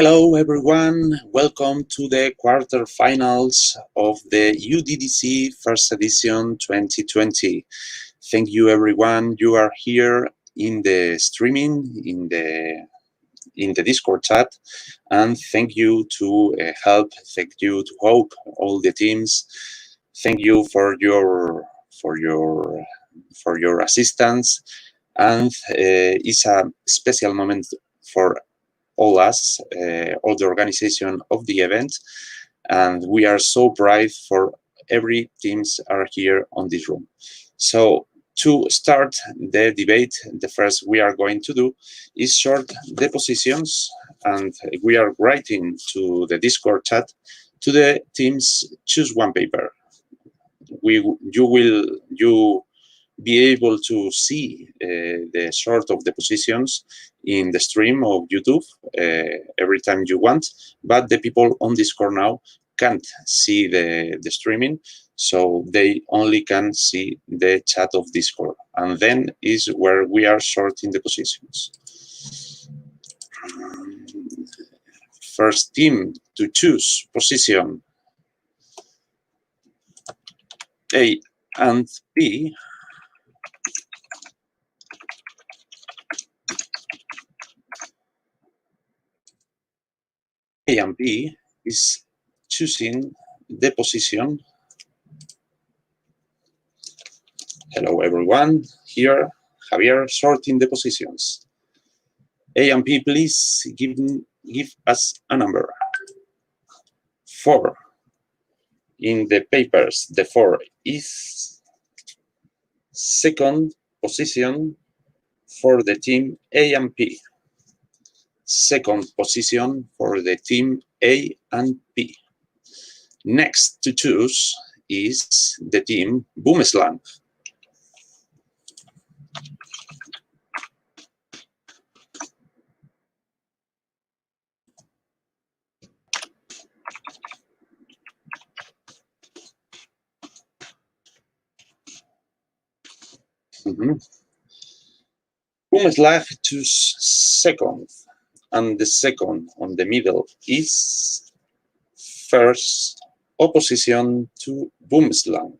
Hello everyone, welcome to the quarterfinals of the UDDC first edition 2020. Thank you everyone, you are here in the streaming, in the Discord chat, and thank you to help, thank you to hope all the teams. Thank you for your assistance, and it's a special moment for all us, all the organization of the event, and we are so proud for every teams are here on this room. So to start the debate, the first we are going to do is sort the positions, and we are writing to the Discord chat to the teams choose one paper. You be able to see the sort of the positions in the stream of YouTube every time you want, but the people on Discord now can't see the streaming, so they only can see the chat of Discord, and then is where we are sorting the positions. First team to choose position A and B. A and B is choosing the position. Hello everyone, here Javier sorting the positions. A and B, please give us a number. 4. In the papers, the 4 is second position for the team A and B. Second position for the team A and B. Next to choose is the team Boomslang. Boomslang choose second, and the second on the middle is first opposition to Boomslang.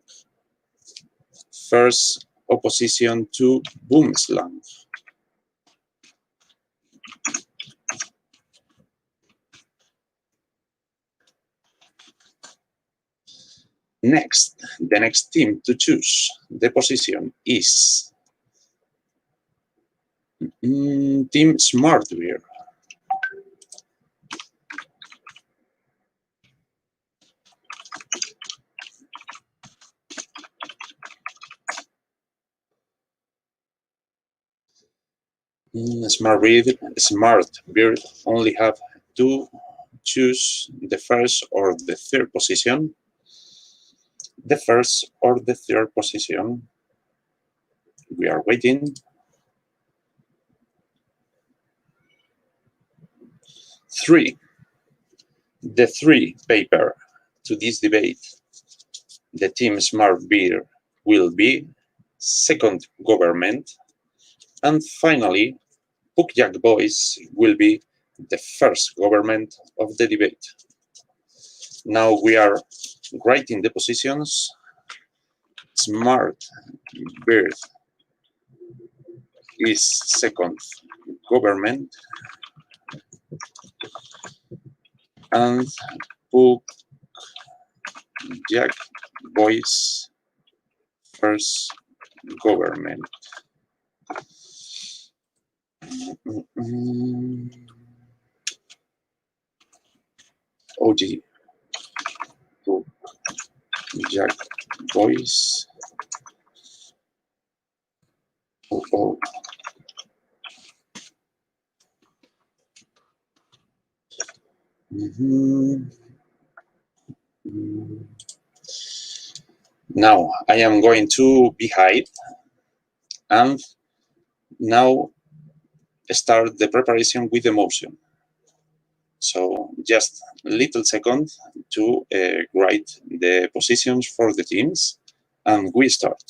First opposition to Boomslang. Next, the next team to choose the position is Team Smartbeer. Smartbeer only have to choose the first or the third position. The first or the third position. We are waiting. 3. The 3 paper to this debate. The team Smart Beer will be second government, and finally, Pukjak Boys will be the first government of the debate. Now we are writing the positions. Smart Beer is second government, and Pukjak Boys first government. OG Pukjak Boys. Oh. Now I am going to be hide, and now start the preparation with the motion. So just a little second to write the positions for the teams, and we start.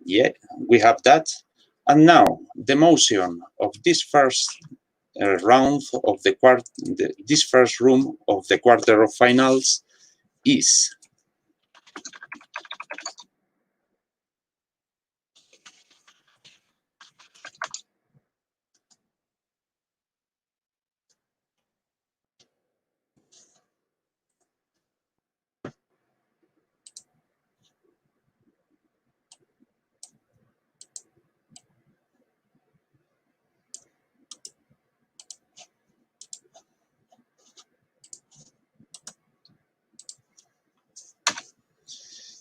Yeah, we have that. And now the motion of this first round of this first room of the quarterfinals is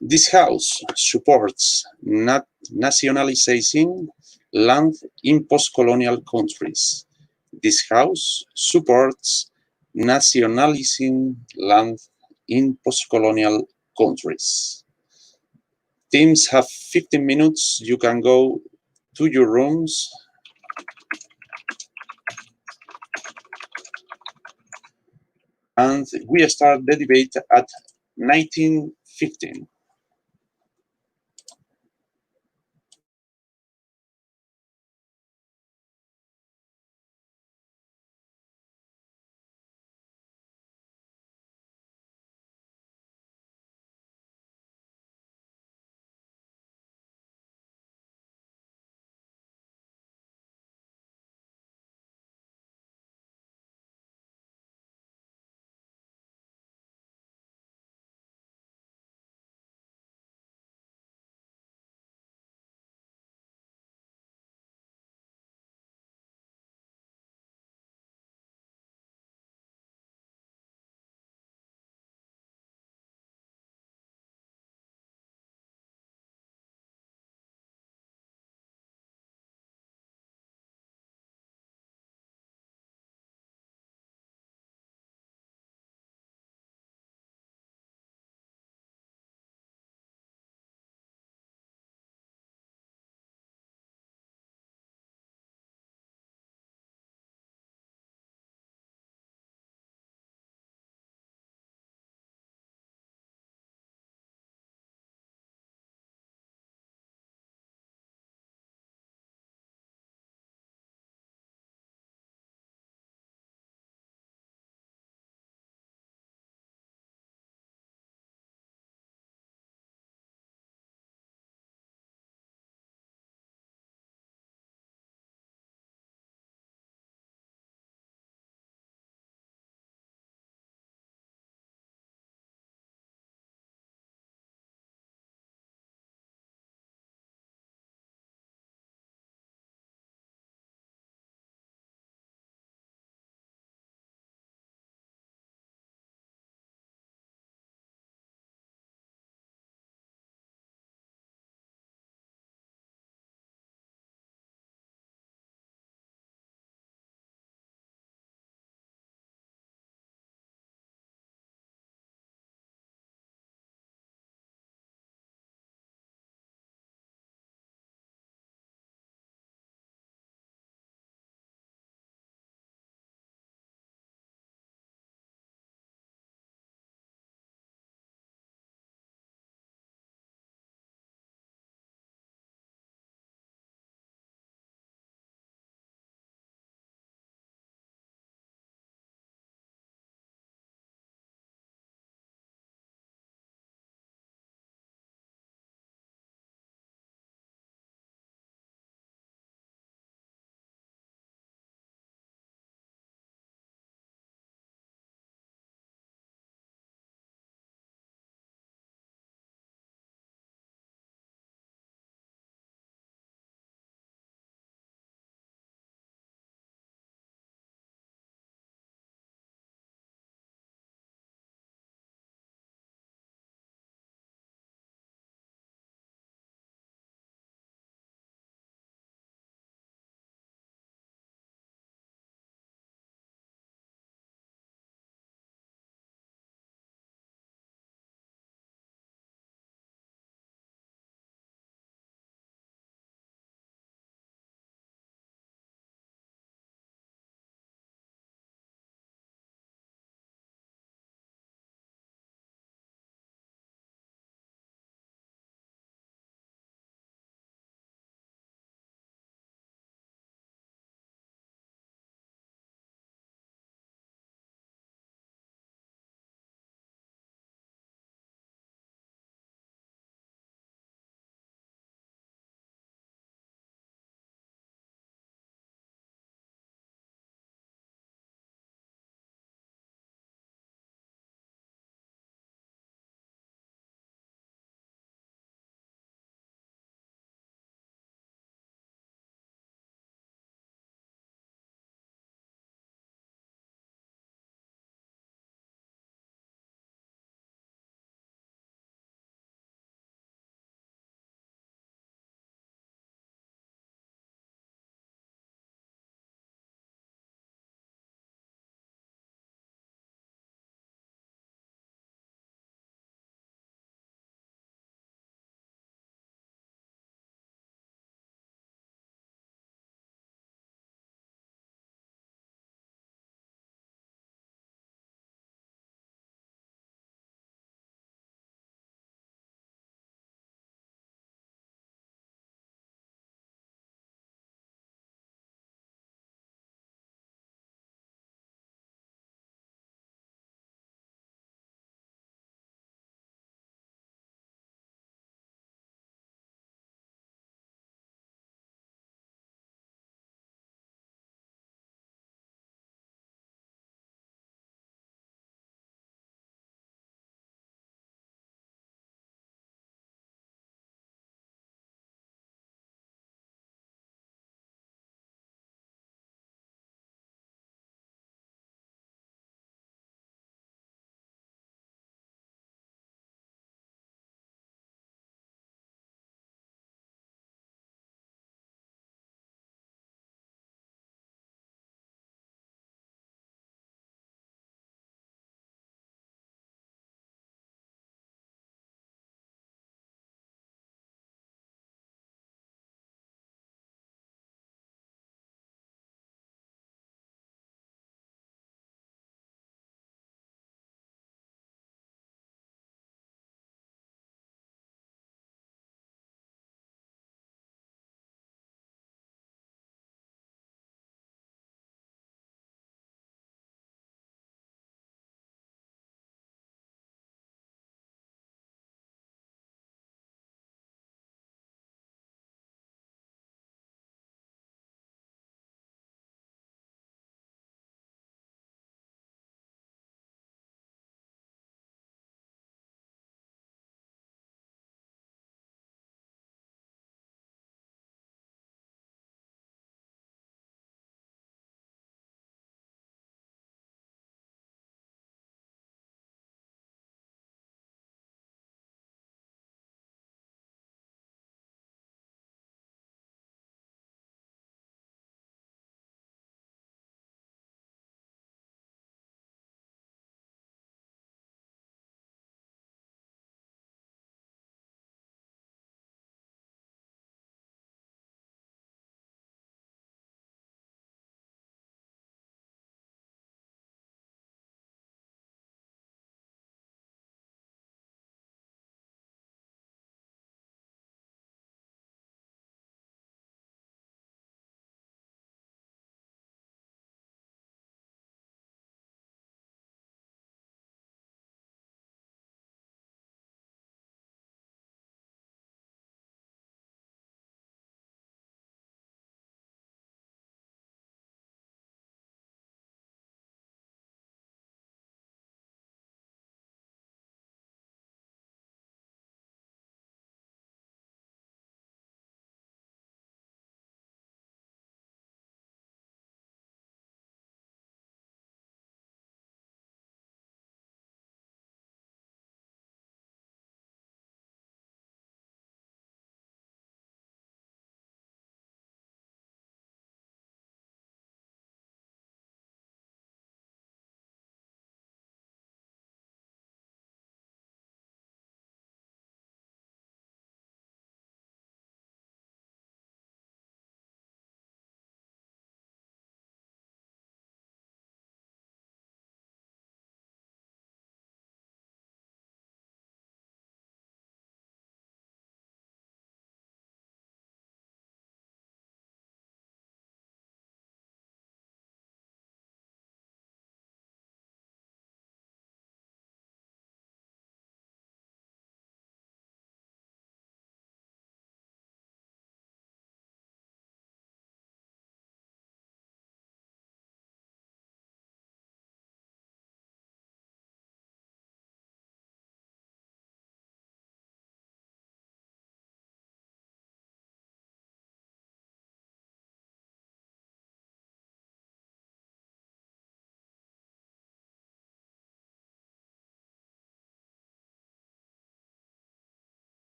this house supports nationalizing land in post-colonial countries. This house supports nationalizing land in post-colonial countries. Teams have 15 minutes. You can go to your rooms. And we start the debate at 1915.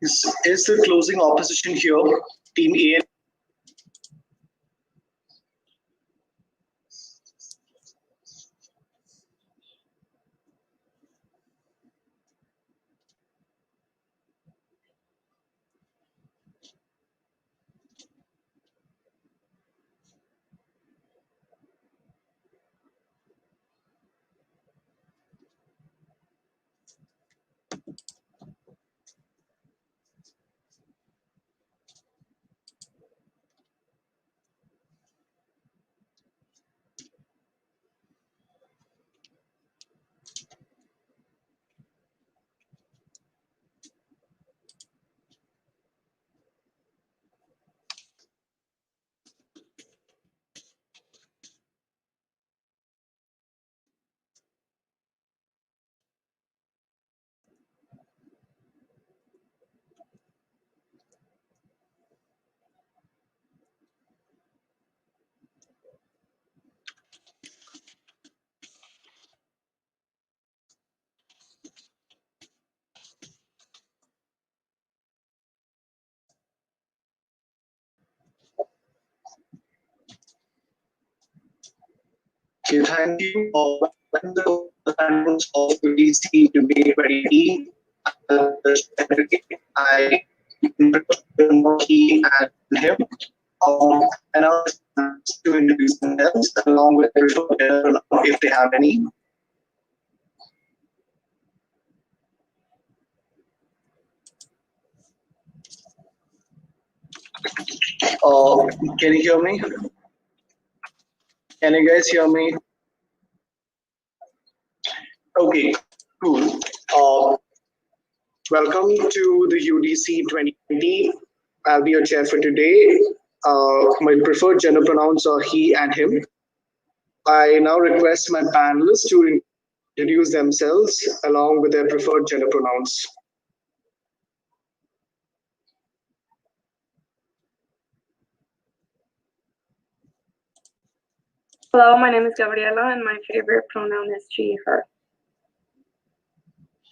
Is the closing opposition here Team A? Okay, thank you. When the finals of UDDC debate ready team, I more he and him, and I'll to introduce themselves along with their if they have any. Can you hear me? Can you guys hear me? Okay, cool. Welcome to the UDC 2020. I'll be your chair for today. My preferred gender pronouns are he and him. I now request my panelists to introduce themselves along with their preferred gender pronouns. Hello, my name is Gabriela, and my favorite pronoun is she, her.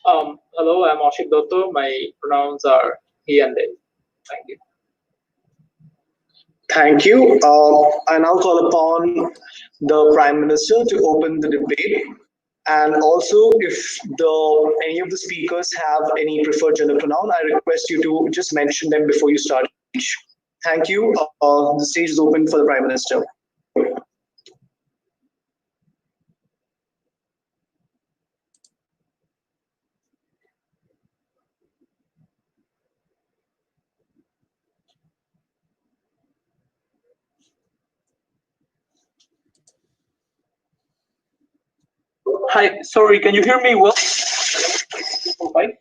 Hello, I'm Ashik Dotto. My pronouns are he and they. Thank you. Thank you. I now call upon the Prime Minister to open the debate. And also, if any of the speakers have any preferred gender pronoun, I request you to just mention them before you start each. Thank you. The stage is open for the Prime Minister. Hi, sorry, can you hear me well? Okay.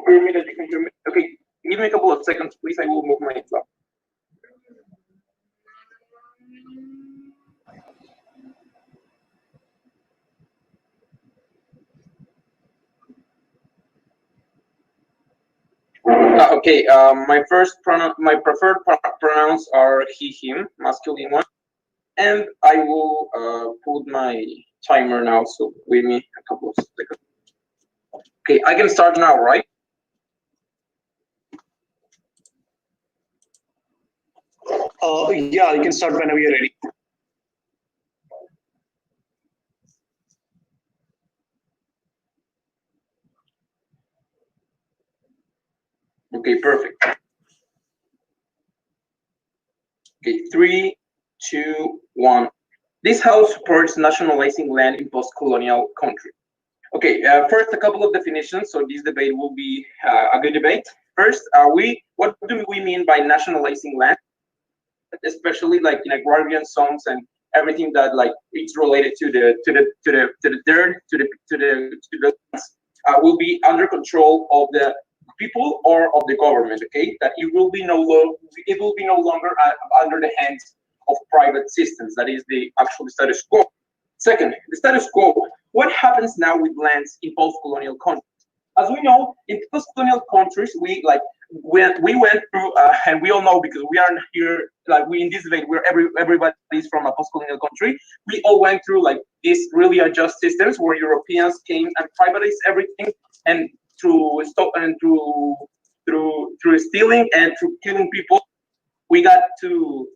Hear me that you can hear me. Okay, give me a couple of seconds, please. I will move my laptop. Okay, my preferred pronouns are he, him, masculine one, and I will put my timer now. So wait me a couple of seconds. Okay, I can start now, right? Yeah, you can start whenever you're ready. Okay, perfect. Okay, 3, 2, 1. This house supports nationalizing land in post-colonial country. Okay, first a couple of definitions. So this debate will be a good debate. First, what do we mean by nationalizing land? especially like in agrarian zones and everything that like it's related to the dirt, to the will be under control of the people or of the government. Okay, that it will be no longer under the hands of private systems. That is the actual status quo. Second, the status quo. What happens now with lands in post-colonial countries? As we know, in post-colonial countries, we went through, and we all know because we are here, like we in this debate, where everybody is from a post-colonial country. We all went through like these really unjust systems where Europeans came and privatized everything, and through stealing and through killing people, we got to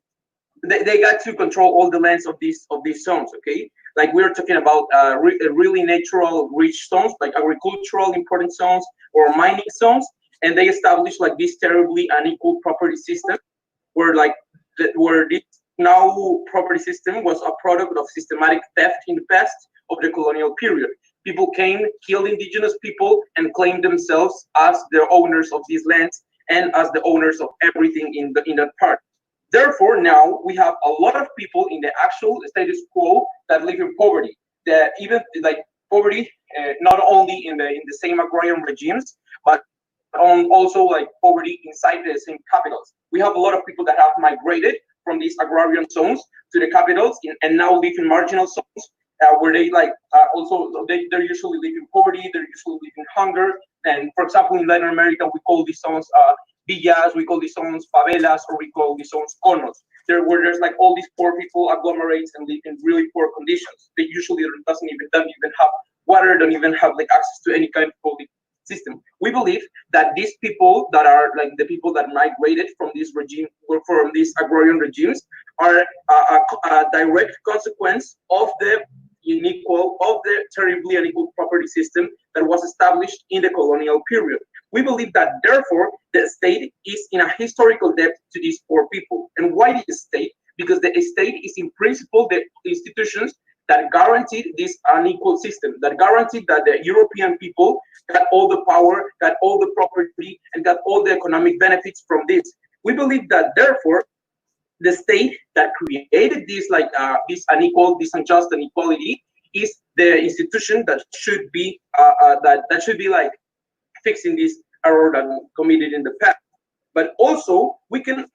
they got to control all the lands of these zones. Okay, like we're talking about really natural rich zones, like agricultural important zones or mining zones, and they established like this terribly unequal property system, where this now property system was a product of systematic theft in the past of the colonial period. People came, killed indigenous people, and claimed themselves as the owners of these lands and as the owners of everything in that part. Therefore, now we have a lot of people in the actual status quo that live in poverty. That even like poverty, not only in the same agrarian regimes, but also like poverty inside the same capitals. We have a lot of people that have migrated from these agrarian zones to the capitals and now live in marginal zones where they they're usually live in poverty. They're usually live in hunger. And for example, in Latin America, we call these zones villas, we call these zones favelas, or we call these zones conos. Where there's like all these poor people agglomerates and live in really poor don't even have water, don't even have like access to any kind of public system. We believe that these people that are like the people that migrated from this regime or from these agrarian regimes are a direct consequence of the terribly unequal property system that was established in the colonial period. We believe that, therefore, the state is in a historical debt to these poor people. And why the state? Because the state is, in principle, the institutions that guaranteed this unequal system, that guaranteed that the European people got all the power, got all the property, and got all the economic benefits from this. We believe that, therefore, the state that created this unjust inequality is the institution that should be that should be like fixing this error that we committed in the past. But also we can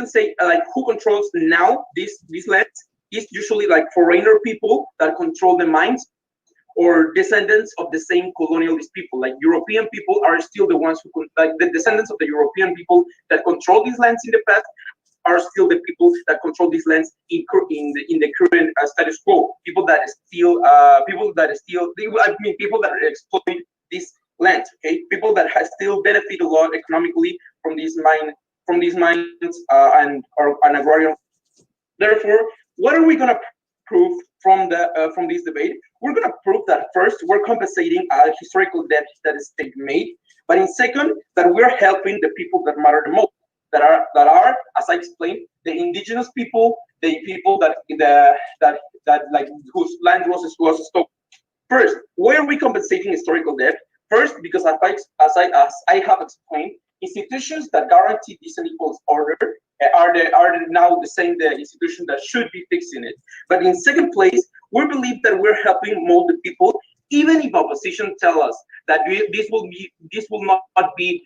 say like who controls now these lands is usually like foreigner people that control the mines or descendants of the same colonialist people. Like European people are still the ones who like the descendants of the European people that control these lands in the past are still the people that control these lands in the current status quo. People that exploit these lands. Okay, people that still benefit a lot economically from these mines and agrarian. Therefore, what are we going to prove from this debate? We're going to prove that first, we're compensating a historical debt that the state made, but in second, that we're helping the people that matter the most. That are, as I explained, the indigenous people, the people that like whose land was stolen. First, why are we compensating historical debt? First, because as I have explained, institutions that guarantee this unequal order are now the institutions that should be fixing it. But in second place, we believe that we're helping mold the people, even if opposition tell us that this will not be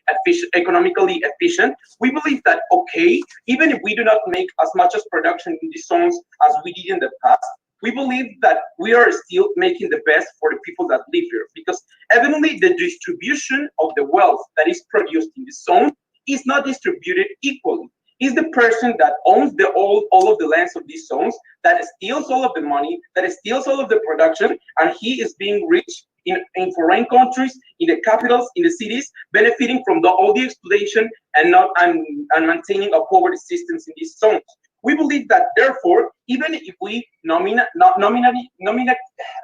economically efficient. We believe that okay, even if we do not make as much as production in these zones as we did in the past, we believe that we are still making the best for the people that live here, because evidently the distribution of the wealth that is produced in the zone is not distributed equally. Is the person that owns all of the lands of these zones that steals all of the money, that steals all of the production, and he is being rich in foreign countries, in the capitals, in the cities, benefiting from all the exploitation and maintaining a poverty systems in these zones. We believe that, therefore, even if we nominate,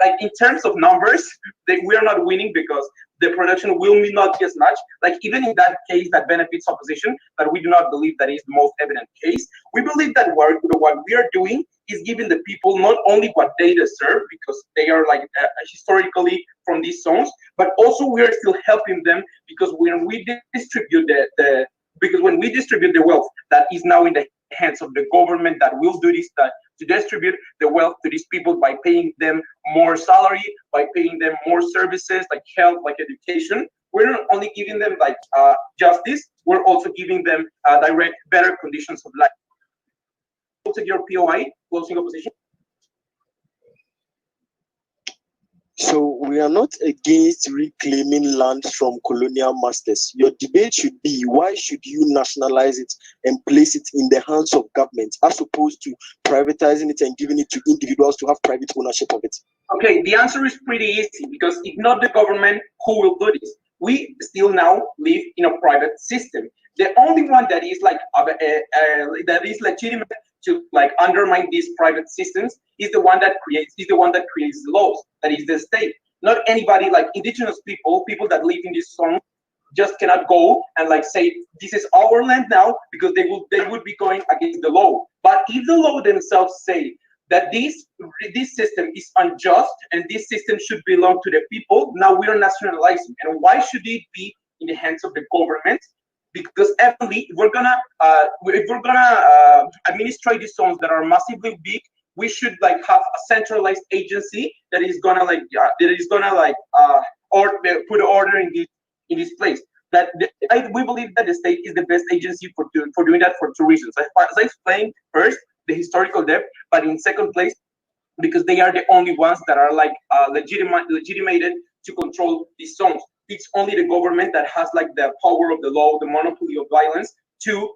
like in terms of numbers, that we are not winning because the production will not be as much. Like even in that case, that benefits opposition, but we do not believe that is the most evident case. We believe that what we are doing is giving the people not only what they deserve, because they are like historically from these zones, but also we are still helping them because when we distribute when we distribute the wealth that is now in the the hands of the government that will do this, that to distribute the wealth to these people by paying them more salary, by paying them more services like health, like education. We're not only giving them like justice, we're also giving them direct better conditions of life. Take your POI, closing opposition. So we are not against reclaiming land from colonial masters. Your debate should be, why should you nationalize it and place it in the hands of government as opposed to privatizing it and giving it to individuals to have private ownership of it? Okay, the answer is pretty easy, because if not the government, who will do this? We still now live in a private system. The only one that is like that is legitimate to like undermine these private systems is the one that creates the laws, that is the state. Not anybody, like indigenous people that live in this zone, just cannot go and like say this is our land now, because they would be going against the law. But if the law themselves say that this system is unjust and this system should belong to the people, now we are nationalizing. And why should it be in the hands of the government? Because eventually, if we're gonna administrate these zones that are massively big, we should like have a centralized agency that is gonna put order in this place. We believe that the state is the best agency for doing that for two reasons. As I explained, first, the historical depth, but in second place, because they are the only ones that are like legitimated to control these zones. It's only the government that has like the power of the law, the monopoly of violence to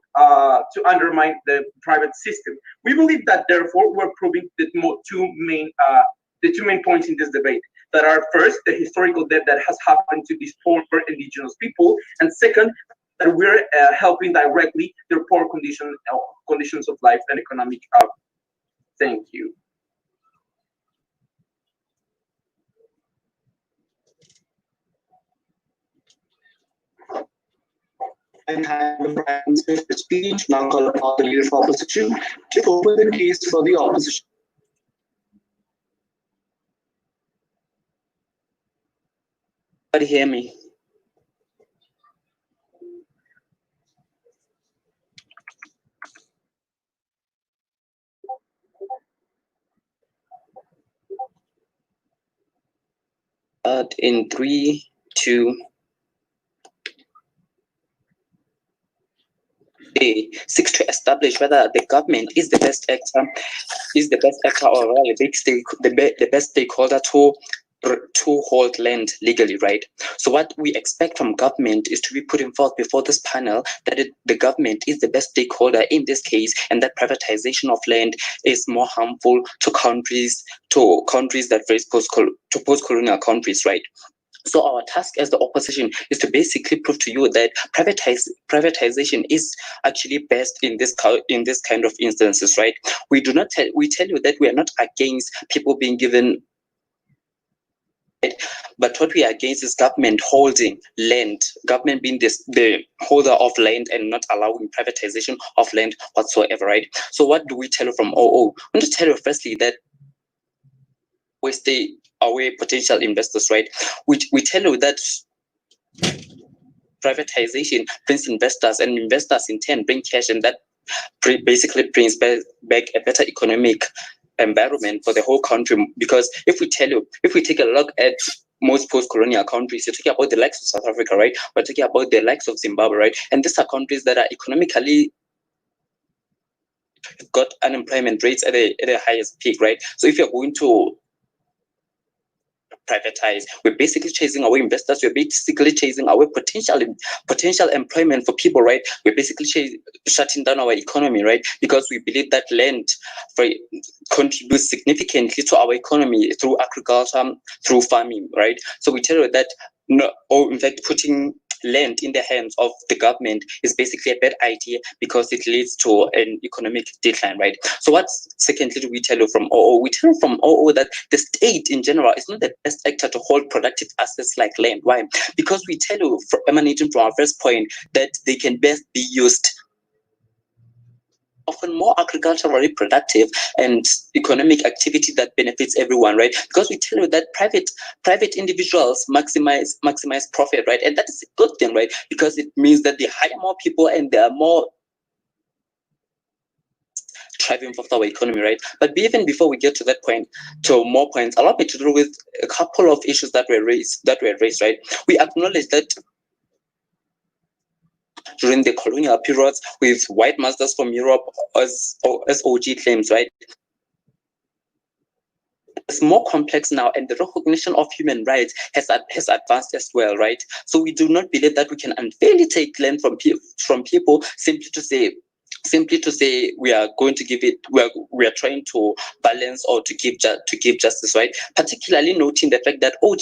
undermine the private system. We believe that therefore we're proving the two main points in this debate. That are first, the historical debt that has happened to these poor indigenous people, and second, that we're helping directly their poor conditions of life and economic. Thank you. And thank the Prime Minister for his speech. Now call upon the Leader of Opposition to open the case for the opposition. Everybody hear me? In 3, 2, they seeks to establish whether the government is the best actor, or really the best stakeholder to hold land legally, right? So what we expect from government is to be putting forth before this panel that the government is the best stakeholder in this case, and that privatization of land is more harmful to countries that face post-colonial countries, right? So our task as the opposition is to basically prove to you that privatization is actually best in this kind of instances, right? We tell you that we are not against people being given. But what we are against is government holding land, government being the holder of land and not allowing privatization of land whatsoever, right? So what do we tell you from OO? I want to tell you firstly that we stay away potential investors, right? We tell you that privatization brings investors, and investors in turn bring cash, and that basically brings back a better economic environment for the whole country. Because if we take a look at most post-colonial countries, you're talking about the likes of South Africa, right? We're talking about the likes of Zimbabwe, right? And these are countries that are economically got unemployment rates at the highest peak, right? So if you're going to privatize, we're basically chasing away investors, we're basically chasing away potential employment for people, right? We're basically shutting down our economy, right? Because we believe that land contributes significantly to our economy through agriculture, through farming, right? So we tell you that in fact putting land in the hands of the government is basically a bad idea, because it leads to an economic decline, right? So what secondly do we tell you from OO? We tell you from OO that the state in general is not the best actor to hold productive assets like land. Why? Because we tell you, emanating from our first point, that they can best be used often more agriculturally productive and economic activity that benefits everyone, right? Because we tell you that private individuals maximize profit, right? And that is a good thing, right? Because it means that they hire more people and they are more driving forth our economy, right? But even before we get to that point, to more points, allow me to deal with a couple of issues that were raised, right? We acknowledge that during the colonial periods with white masters from Europe as OG claims, right? It's more complex now, and the recognition of human rights has advanced as well, right? So we do not believe that we can unfairly take land from people simply to say we are going to give it, we are trying to balance or to give justice, right? Particularly noting the fact that OG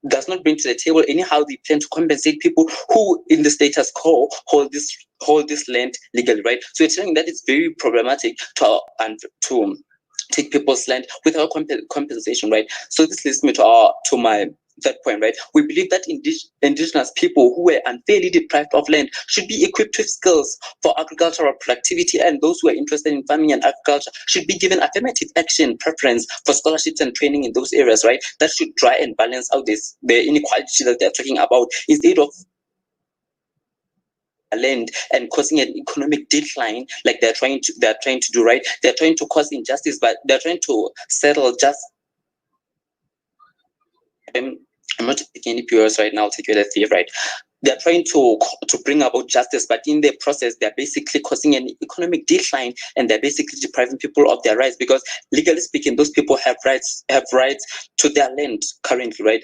does not bring to the table anyhow they plan to compensate people who in the status quo hold this land legally, right? So it's saying that it's very problematic to take people's land without compensation, right? So this leads me to my third point, right? We believe that indigenous people who were unfairly deprived of land should be equipped with skills for agricultural productivity, and those who are interested in farming and agriculture should be given affirmative action preference for scholarships and training in those areas, right? That should try and balance out the inequality that they're talking about, instead of land and causing an economic decline like they're trying to do, right? They're trying to cause injustice, but they're trying to settle just I'm not taking any POS right now, take you the thief, right? They're trying to bring about justice, but in the process, they're basically causing an economic decline, and they're basically depriving people of their rights, because legally speaking, those people have rights to their land currently, right?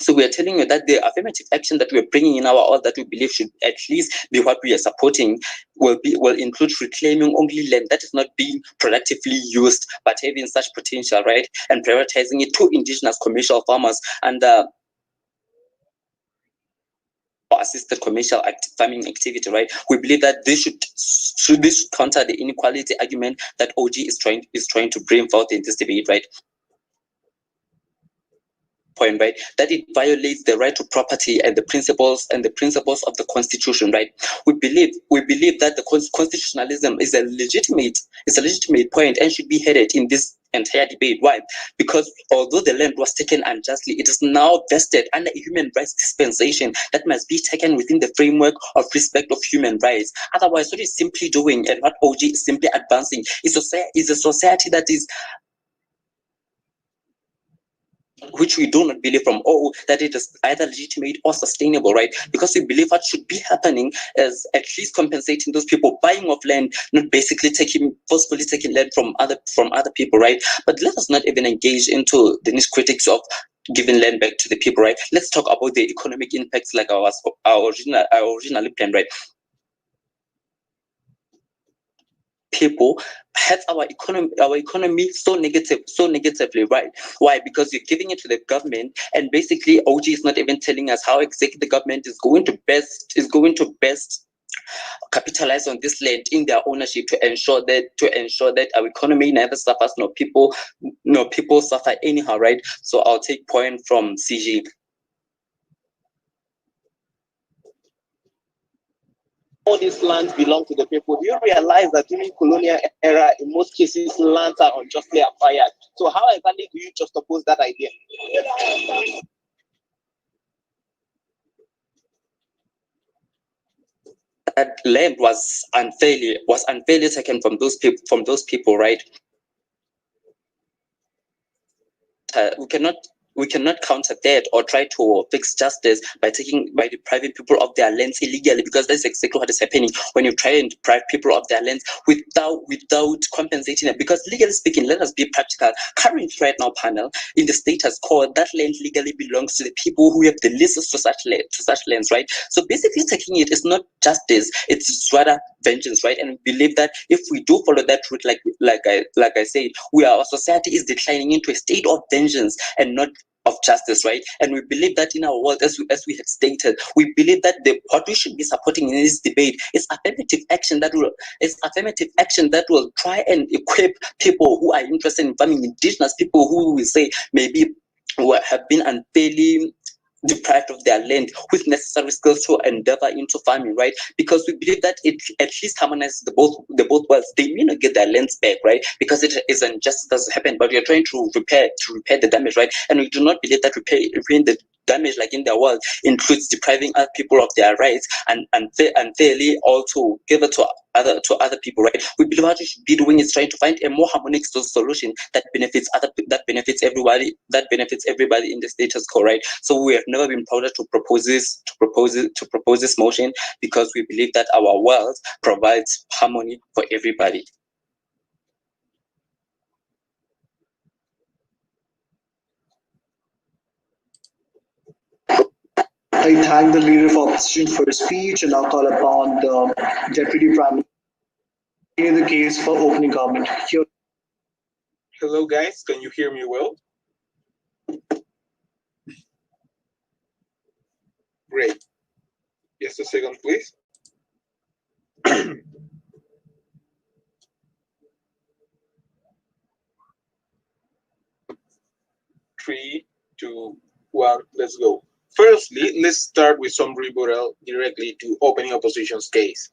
So we are telling you that the affirmative action that we're bringing in all that we believe should at least be what we are supporting will include reclaiming only land that is not being productively used but having such potential, right? And prioritizing it to indigenous commercial farmers and assisted commercial farming activity, right? We believe that this should counter the inequality argument that OG is trying to bring forth in this debate, right? Point, right? That it violates the right to property and the principles of the Constitution, right? We believe that the constitutionalism is a legitimate point and should be headed in this entire debate. Why? Because although the land was taken unjustly, it is now vested under a human rights dispensation that must be taken within the framework of respect of human rights. Otherwise, what it's simply doing and what OG is simply advancing is a society that is which we do not believe from all that it is either legitimate or sustainable, right? Because we believe what should be happening is at least compensating those people buying of land, not basically forcefully taking land from other people, right? But let us not even engage into the niche critics of giving land back to the people, right? Let's talk about the economic impacts like our originally planned, right? People hurts our economy so negatively, right? Why? Because you're giving it to the government, and basically OG is not even telling us how exactly the government is going to best capitalize on this land in their ownership to ensure that our economy never suffers, nor people suffer anyhow, right? So I'll take point from CG. All these lands belong to the people. Do you realize that during colonial era, in most cases, lands are unjustly acquired? So how exactly do you juxtapose that idea? That land was unfairly taken from those people, right? We cannot counter that or try to fix justice by depriving people of their lands illegally, because that's exactly what is happening when you try and deprive people of their lands without compensating them. Because legally speaking, let us be practical. Currently, right now, panel in the status quo, that land legally belongs to the people who have the leases to such lands, right? So basically, taking it is not justice; it's rather vengeance, right? And we believe that if we do follow that route, like I said, our society is declining into a state of vengeance and not of justice, right? And we believe that in our world, as we have stated, we believe that what we should be supporting in this debate is affirmative action that will try and equip people who are interested in farming, indigenous people who will say maybe have been unfairly deprived of their land with necessary skills to endeavor into farming, right? Because we believe that it at least harmonizes the both worlds. They may not get their lands back, right? Because it is injustice doesn't happen, but we are trying to repair the damage, right? And we do not believe that repaying the damage like in the world includes depriving other people of their rights and unfairly also give it to other people, right? We believe what we should be doing is trying to find a more harmonic solution that benefits everybody in the status quo, right? So we have never been prouder to propose this motion because we believe that our world provides harmony for everybody. I thank the leader of opposition for his speech and now call upon the Deputy Prime Minister in the case for opening comment. Here. Hello guys, can you hear me well? Great. Just a second, please. 3, 2, 1, let's go. Firstly, let's start with some rebuttal directly to opening opposition's case.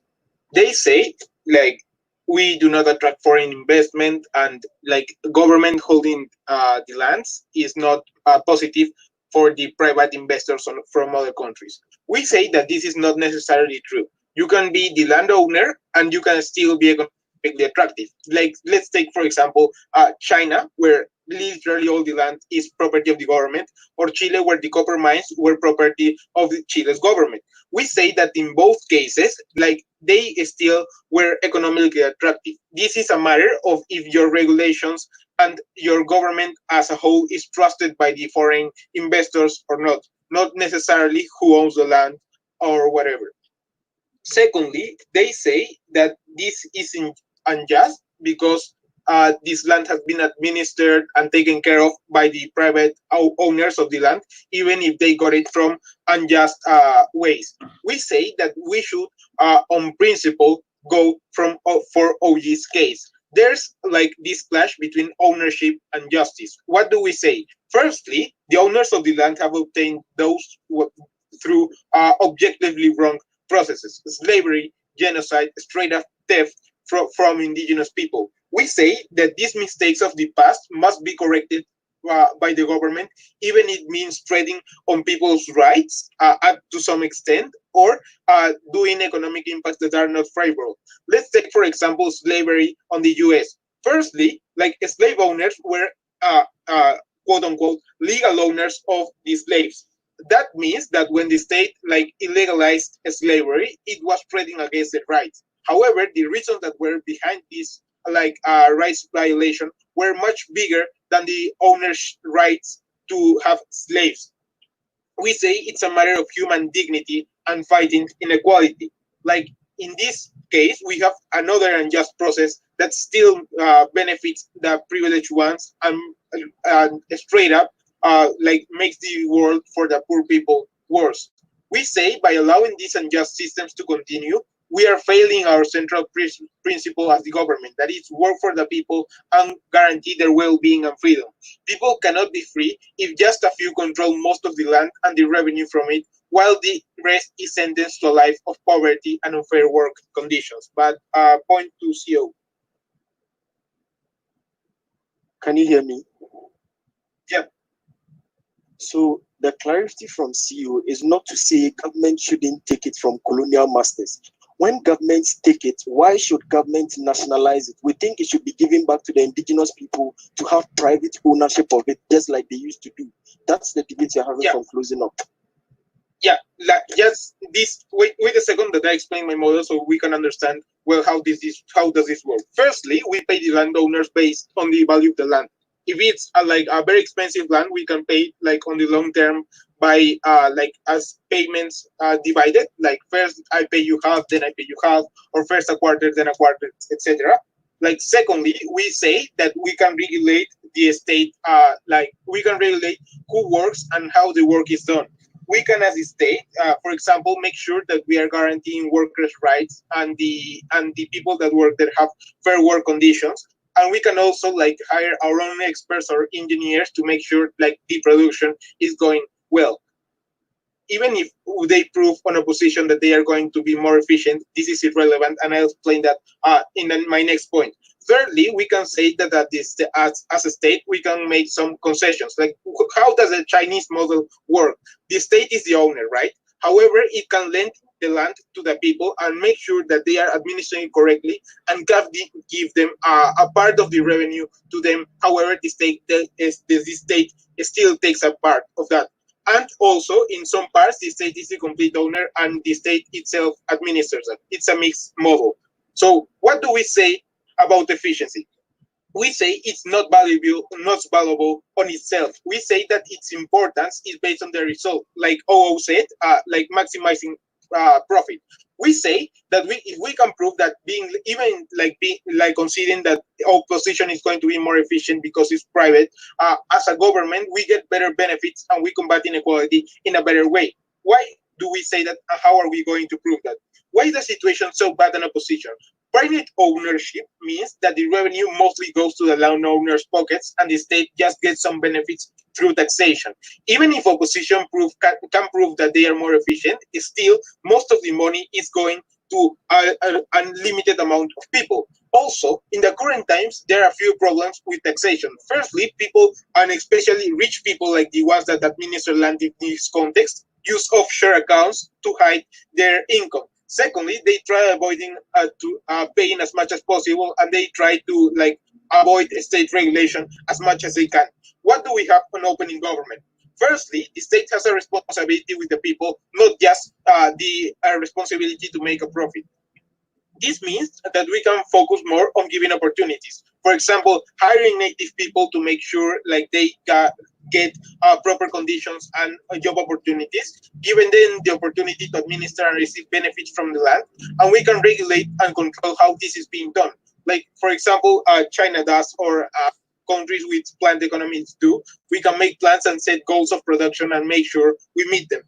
They say, like, we do not attract foreign investment and like government holding the lands is not positive for the private investors from other countries. We say that this is not necessarily true. You can be the landowner and you can still be economically attractive. Like, let's take, for example, China, where literally all the land is property of the government, or Chile, where the copper mines were property of the Chile's government. We say that in both cases, like, they still were economically attractive. This is a matter of if your regulations and your government as a whole is trusted by the foreign investors or not necessarily who owns the land or whatever. Secondly, they say that this is unjust because this land has been administered and taken care of by the private owners of the land, even if they got it from unjust ways. We say that we should, on principle, go for OG's case. There's like this clash between ownership and justice. What do we say? Firstly, the owners of the land have obtained those through objectively wrong processes: slavery, genocide, straight up theft from indigenous people. We say that these mistakes of the past must be corrected by the government, even if it means treading on people's rights up to some extent, or doing economic impacts that are not favorable. Let's take, for example, slavery on the US. Firstly, like, slave owners were quote unquote legal owners of the slaves. That means that when the state like illegalized slavery, it was treading against their rights. However, the reasons that were behind this rights violation were much bigger than the owner's rights to have slaves. We say it's a matter of human dignity and fighting inequality. Like, in this case, we have another unjust process that still benefits the privileged ones and straight up like makes the world for the poor people worse. We say by allowing these unjust systems to continue, we are failing our central principle as the government, that is, work for the people and guarantee their well-being and freedom. People cannot be free if just a few control most of the land and the revenue from it, while the rest is sentenced to a life of poverty and unfair work conditions. But point to CO. Can you hear me? Yeah. So the clarity from CEO is not to say government shouldn't take it from colonial masters. When governments take it, why should government nationalize it? We think it should be given back to the indigenous people to have private ownership of it, just like they used to do. That's the debate you're having from closing up. Yeah, like, just this. Wait a second that I explain my model so we can understand well how does this work. Firstly, we pay the landowners based on the value of the land. If it's like a very expensive land, we can pay like on the long term by like as payments divided. Like, first I pay you half, then I pay you half, or first a quarter, then a quarter, etc. Like, secondly, we say that we can regulate the estate. Like, we can regulate who works and how the work is done. We can, as a state, for example, make sure that we are guaranteeing workers' rights and the people that work there have fair work conditions. And we can also like hire our own experts or engineers to make sure like the production is going well. Even if they prove on a position that they are going to be more efficient, this is irrelevant, and I'll explain that in my next point. Thirdly, we can say that as a state, we can make some concessions. Like, how does the Chinese model work? The state is the owner, right? However, it can lend the land to the people and make sure that they are administering it correctly and give them a part of the revenue to them. However, the state still takes a part of that. And also, in some parts, the state is the complete owner and the state itself administers it. It's a mixed model. So what do we say about efficiency? We say it's not valuable on itself. We say that its importance is based on the result, like OO said, like maximizing profit. We say that if we can prove that being considering that our position is going to be more efficient because it's private, as a government we get better benefits and we combat inequality in a better way. Why do we say that? How are we going to prove that? Why is the situation so bad in opposition? Private ownership means that the revenue mostly goes to the landowners' pockets and the state just gets some benefits through taxation. Even if opposition can prove that they are more efficient, still most of the money is going to an unlimited amount of people. Also, in the current times, there are a few problems with taxation. Firstly, people, and especially rich people like the ones that administer land in this context, use offshore accounts to hide their income. Secondly, they try avoiding paying as much as possible, and they try to avoid state regulation as much as they can. What do we have on opening government? Firstly, the state has a responsibility with the people, not just the responsibility to make a profit. This means that we can focus more on giving opportunities. For example, hiring native people to make sure they get proper conditions and job opportunities, giving them the opportunity to administer and receive benefits from the land, and we can regulate and control how this is being done. Like, for example, China does, or countries with planned economies do. We can make plans and set goals of production and make sure we meet them.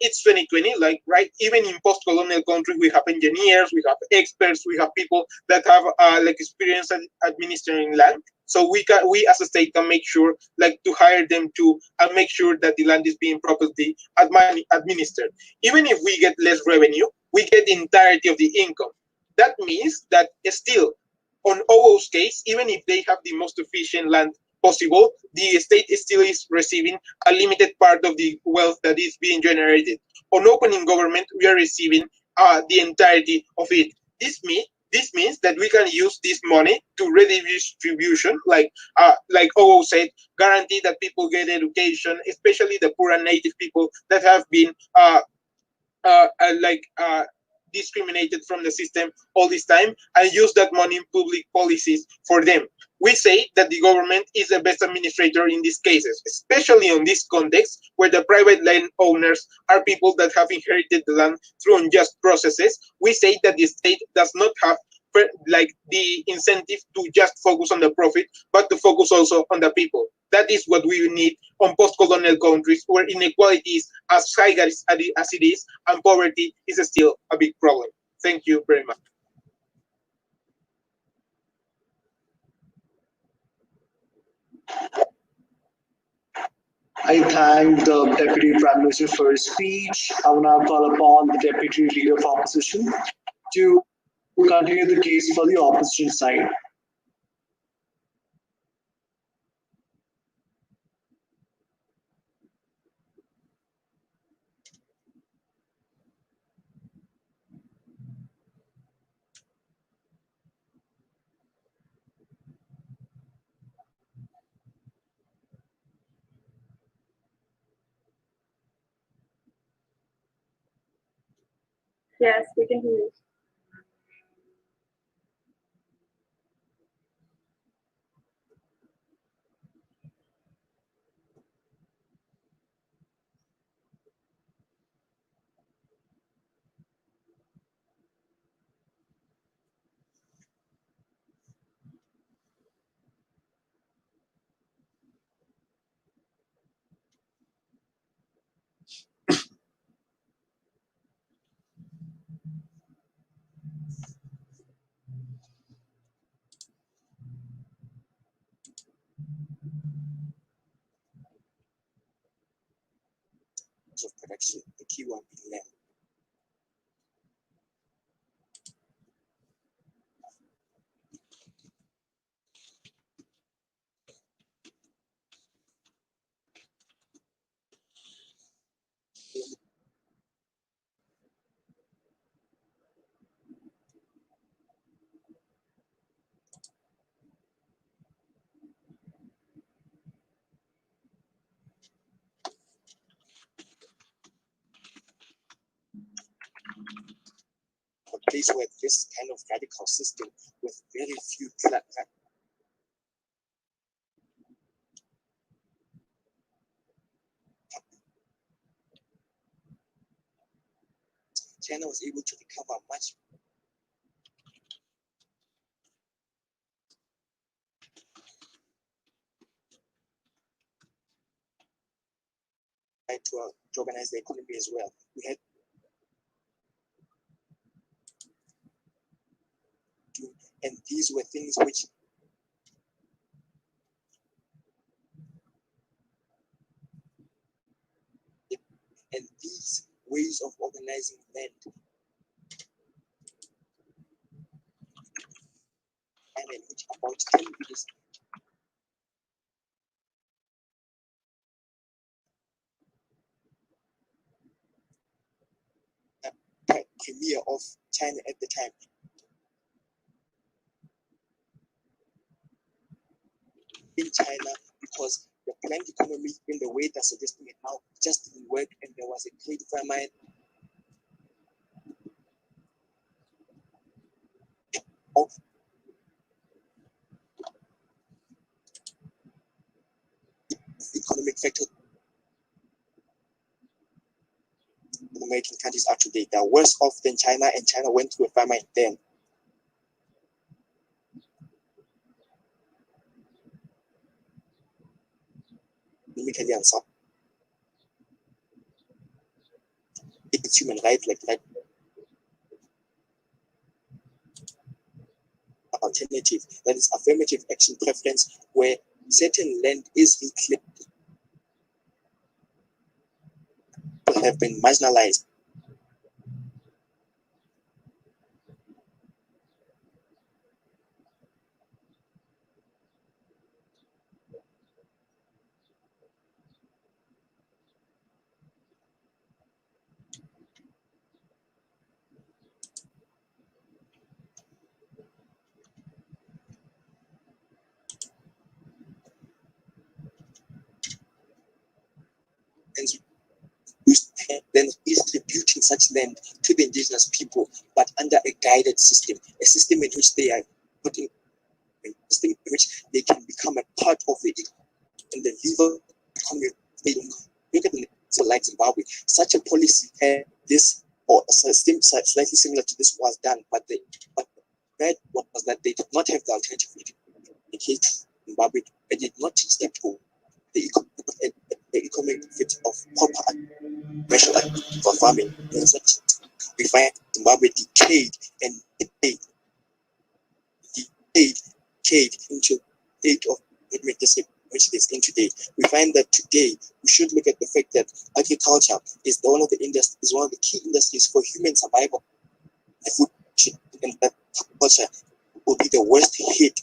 It's 2020, right? Even in post-colonial countries, we have engineers, we have experts, we have people that have experience at administering land. So we as a state can make sure to hire them too and make sure that the land is being properly administered. Even if we get less revenue, we get the entirety of the income. That means that still, on OO's case, even if they have the most efficient land possible, the state still is receiving a limited part of the wealth that is being generated. On opening government, we are receiving the entirety of it. This means that we can use this money to redistribution, like OO said, guarantee that people get education, especially the poor and native people that have been discriminated from the system all this time, and use that money in public policies for them. We say that the government is the best administrator in these cases, especially on this context where the private land owners are people that have inherited the land through unjust processes. We say that the state does not have the incentive to just focus on the profit, but to focus also on the people. That is what we need on post-colonial countries where inequality is as high as it is, and poverty is still a big problem. Thank you very much. I thank the Deputy Prime Minister for his speech. I will now call upon the Deputy Leader of Opposition to continue the case for the opposition side. Yes, we can hear you. Of correction, the key one be learned. place where this kind of radical system with very few China was able to recover much to organize the economy as well. We had to, and these were things which and these ways of organizing land and in which about 10 years premier of China at the time. In China, because the planned economy in the way they're suggesting it now just didn't work, and there was a great famine of economic factors. American countries are today. They're worse off than China, and China went through a famine then. Economically and so it's human rights like that alternative, that is affirmative action preference, where certain land is reclaimed have been marginalized. And then distributing such land to the indigenous people, but under a guided system, a system in which they are putting, a system in which they can become a part of it in the legal economy. Look at the like Zimbabwe. Such a policy had this, or a system slightly similar to this was done, but the bad one was that they did not have the alternative in case Zimbabwe. They did not teach them to the economic fit of proper measure for farming. We find Zimbabwe decayed and decayed into a state of which it is in today. We find that today we should look at the fact that agriculture is one of the key industries for human survival. Food and that agriculture will be the worst hit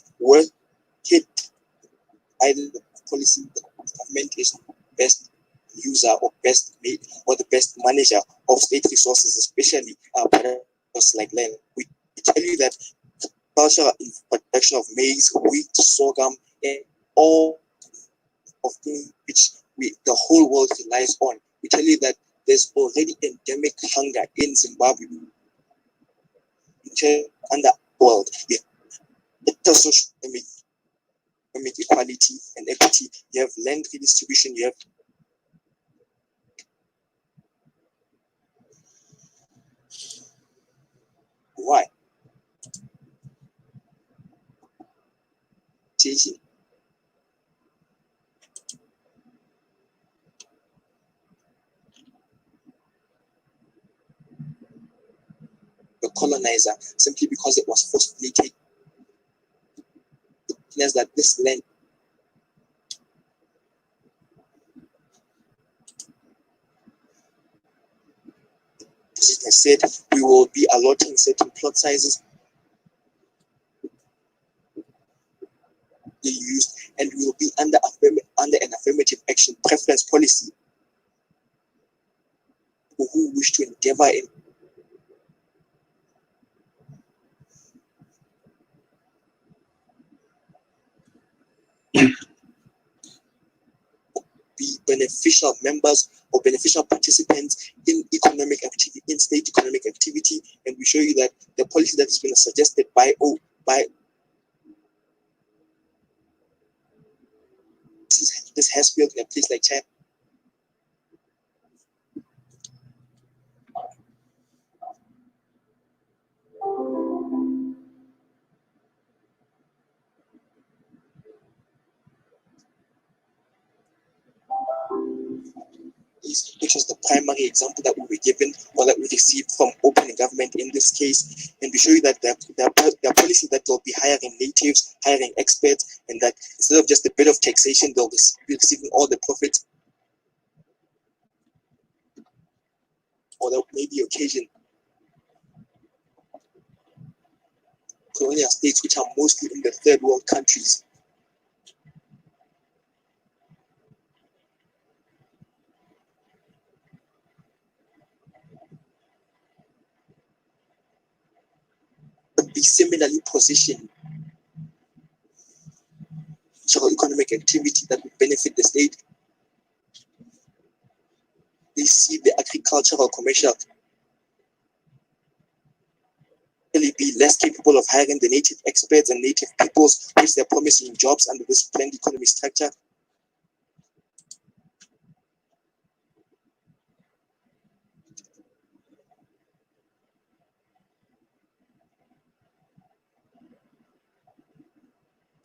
either the policy the government is best user or best made or the best manager of state resources, especially products like land. We tell you that culture in production of maize, wheat, sorghum, and all of things which the whole world relies on. We tell you that there's already endemic hunger in Zimbabwe. Under world, it's social equality and equity. You have land redistribution. You have why changing. The colonizer simply because it was forcibly taken that this land as I said, we will be allotting certain plot sizes they used, and we will be under an affirmative action preference policy who wish to endeavor in be beneficial members or beneficial participants in economic activity, in state economic activity, and we show you that the policy that has been suggested by this has failed in a place like China. Which was the primary example that we were given or that we received from open government in this case. And we show you that their policy that they'll be hiring natives, hiring experts, and that instead of just a bit of taxation, they'll be receiving all the profits. Or that may be occasion colonial states which are mostly in the third world countries. Be similarly positioned economic activity that would benefit the state. They see the agricultural commercial really be less capable of hiring the native experts and native peoples which they're promising jobs under this planned economy structure.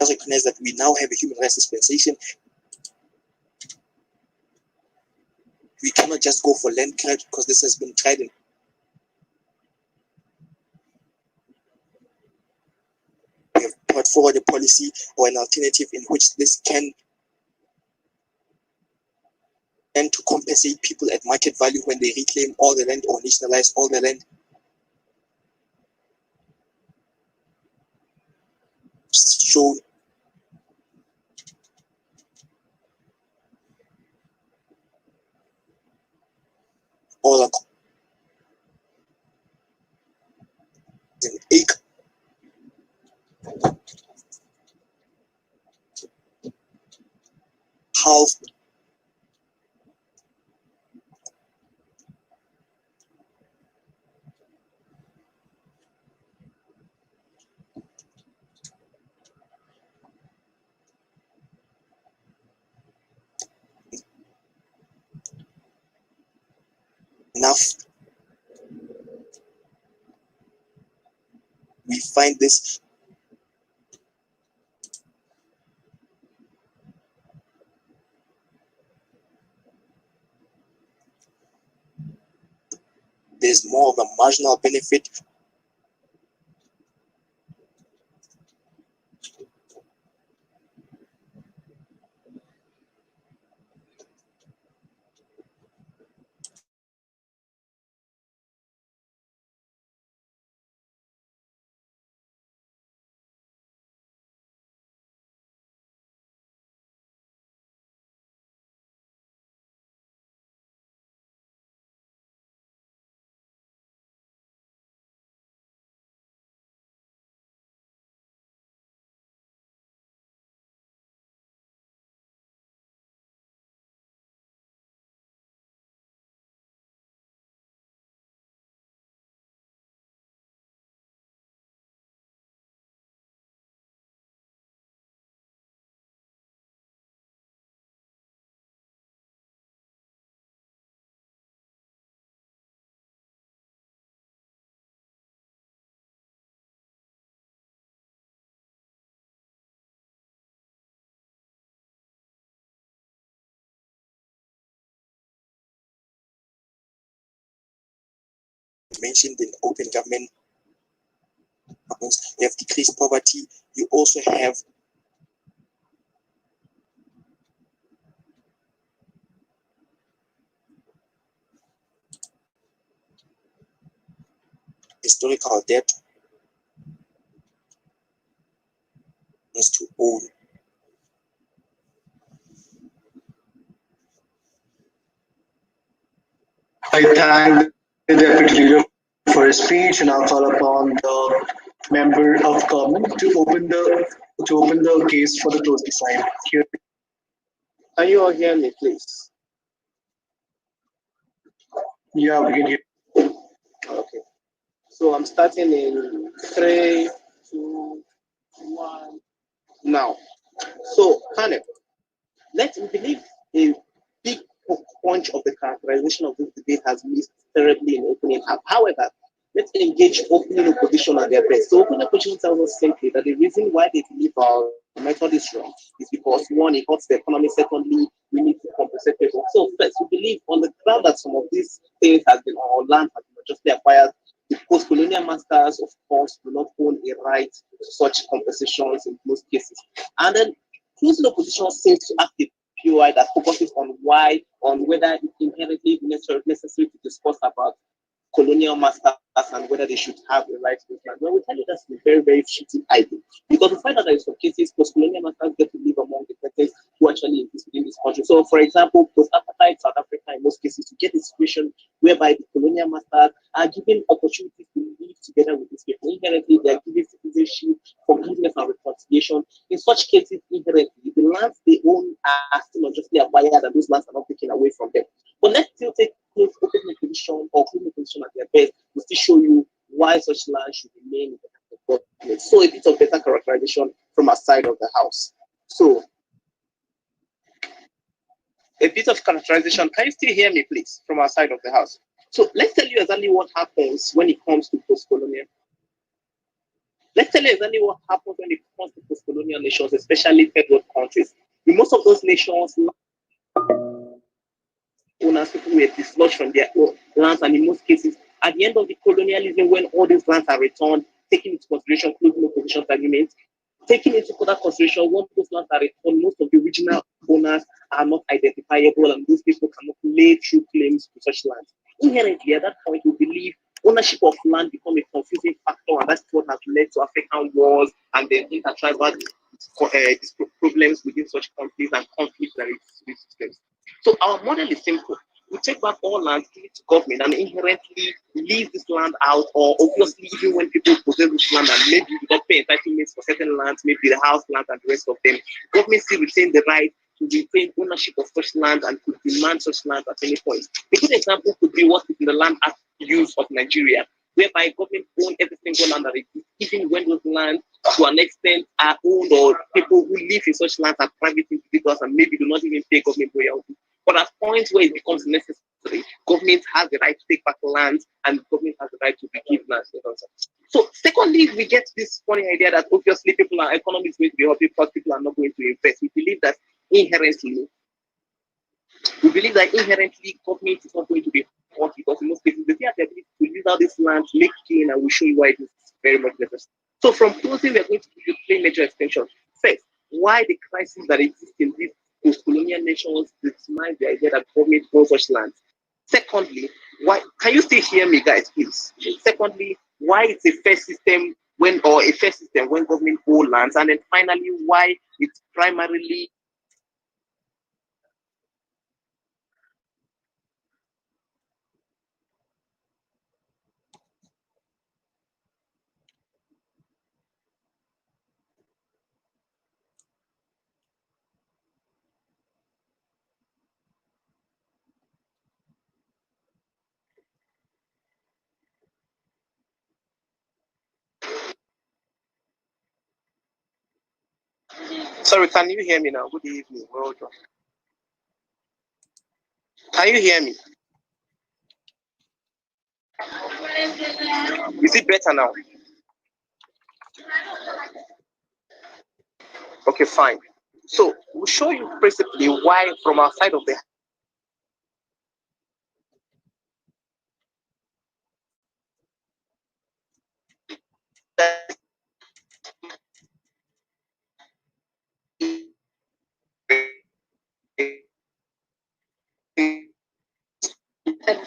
Recognize that we now have a human rights dispensation. We cannot just go for land grab because this has been tried. We have brought forward a policy or an alternative in which this can and to compensate people at market value when they reclaim all the land or nationalize all the land. Show all an acre. Half enough. We find this there's more of a marginal benefit mentioned in open government. You have decreased poverty. You also have historical debt is to own. I thank the Deputy Leader for his speech, and I'll call upon the member of government to open the case for the closing sign. Here. Can you all hear me, please? Yeah, we can hear. Okay. So I'm starting in 3, 2, 1. Now, so Kane, let's believe a big punch of the characterization of this debate has missed terribly in opening up. However, let's engage opening opposition at their best. So opening opposition tells us simply that the reason why they believe our method is wrong is because one, it hurts the economy. Secondly, we need to compensate people. So first, we believe on the ground that some of these things has been our land has been justly acquired. The post-colonial masters, of course, do not own a right to such compensations in most cases. And then closing opposition seems to act a POI that focuses on whether it's inherently necessary to discuss about colonial masters and whether they should have the right to this land. Well, we tell you that's a very, very shitty idea. Because we find out that in some cases, post-colonial masters get to live among the persons who actually exist within this country. So, for example, post-apartheid South Africa, in most cases, to get a situation whereby the colonial masters are given opportunities to live together with these people. Inherently, they are given citizenship, forgiveness, and reconciliation. In such cases, inherently, the lands they own are still unjustly acquired and those lands are not taken away from them. But let's still take close open position or closing position at their best to still show you why such land should remain in the hands of government. So a bit of better characterization from our side of the house. So a bit of characterization. Can you still hear me, please, from our side of the house? So let's tell you exactly what happens when it comes to post-colonial. Let's tell you exactly what happens when it comes to post-colonial nations, especially third world countries. In most of those nations, owners, people were dislodged from their lands, and in most cases, at the end of the colonialism, when all these lands are returned, taking into consideration closing opposition agreements, taking into further consideration, once those lands are returned, most of the original owners are not identifiable, and those people cannot lay true claims to such lands. Inherently, at that point, we believe ownership of land become a confusing factor, and that's what has led to African wars and then intertribal problems within such countries and conflicts that it systems. So our model is simple. We take back all land, give it to government, and inherently leave this land out, or obviously even when people possess this land and maybe do not pay entitlements for certain lands, maybe the house land and the rest of them, government still retain the right to retain ownership of such land and could demand such land at any point. A good example could be what is in the Land Act use of Nigeria, whereby government own every single land that exists, even when those lands to an extent are owned or people who live in such lands are private individuals and maybe do not even pay government royalty. But at points where it becomes necessary, government has the right to take back land and government has the right to give land. So secondly, we get this funny idea that obviously economy is going to be healthy because people are not going to invest. We believe that inherently government is not going to be hot because in most cases they have the ability to use out this land to make gain, and we'll show you why it is very much necessary. So from closing, we're going to give you three major extensions. First, why the crisis that exists in these post-colonial nations determines the idea that government owns such lands. Secondly, why can you still hear me, guys, please? Secondly, why it's a fair system when government owns lands, and then finally, why it's primarily Sorry, can you hear me now? Good evening. Well done. Can you hear me? Is it better now? Okay, fine. So we'll show you principally why from our side of the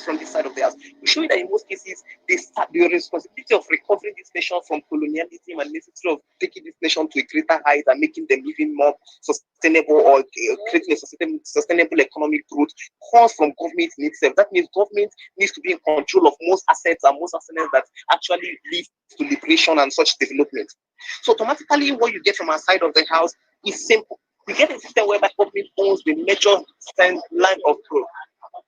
from this side of the house. We show you that in most cases, they start the responsibility of recovering this nation from colonialism and necessity of taking this nation to a greater height and making them even more sustainable or creating a sustainable economic growth comes from government in itself. That means government needs to be in control of most assets and most assets that actually lead to liberation and such development. So automatically, what you get from our side of the house is simple. We get a system whereby government owns the major line of growth.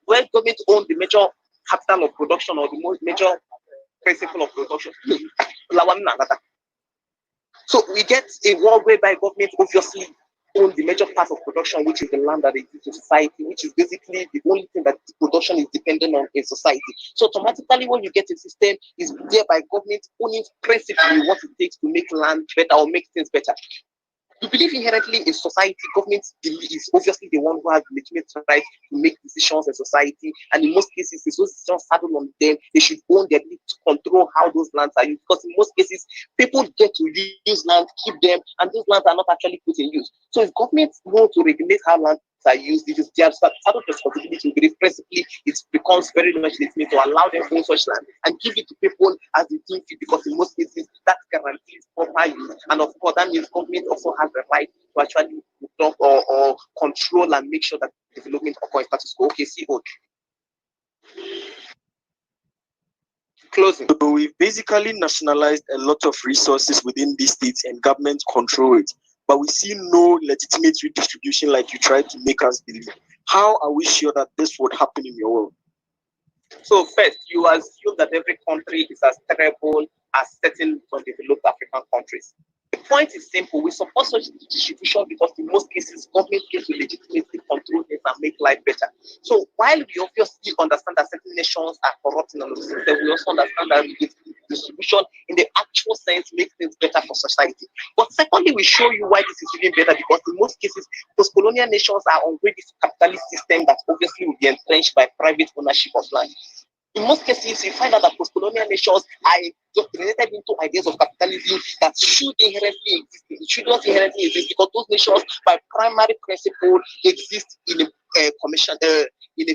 When government owns the major capital of production or the most major principle of production. So we get a world whereby government obviously own the major part of production, which is the land that exists in society, which is basically the only thing that the production is dependent on in society. So automatically, when you get a system, is thereby government owning principally what it takes to make land better or make things better. We believe inherently in society, government is obviously the one who has the legitimate right to make decisions in society, and in most cases, if those decisions saddle on them, they should own the ability to control how those lands are used. Because in most cases, people get to use land, keep them, and those lands are not actually put in use. So if governments want to regulate how lands are used, it is their saddle responsibility. We believe principally it becomes very much legitimate to allow them own such land and give it to people as they think fit, because in most cases that guarantees proper use. And of course, that means government also has the right to actually or control and make sure that development occurs in status quo. Okay, CO. Closing. So we've basically nationalized a lot of resources within these states and governments control it, but we see no legitimate redistribution like you tried to make us believe. How are we sure that this would happen in your world? So first, you assume that every country is as terrible as certain developed African countries. The point is simple. We support such distribution because in most cases, government gets to legitimately control things and make life better. So while we obviously understand that certain nations are corrupt in the system, we also understand that distribution in the actual sense makes things better for society. But secondly, we show you why this is even better, because in most cases, post-colonial nations are already capitalist system that obviously will be entrenched by private ownership of land. In most cases, you find out that post-colonial nations are indoctrinated into ideas of capitalism that should inherently exist. Should not inherently exist, because those nations, by primary principle, exist in a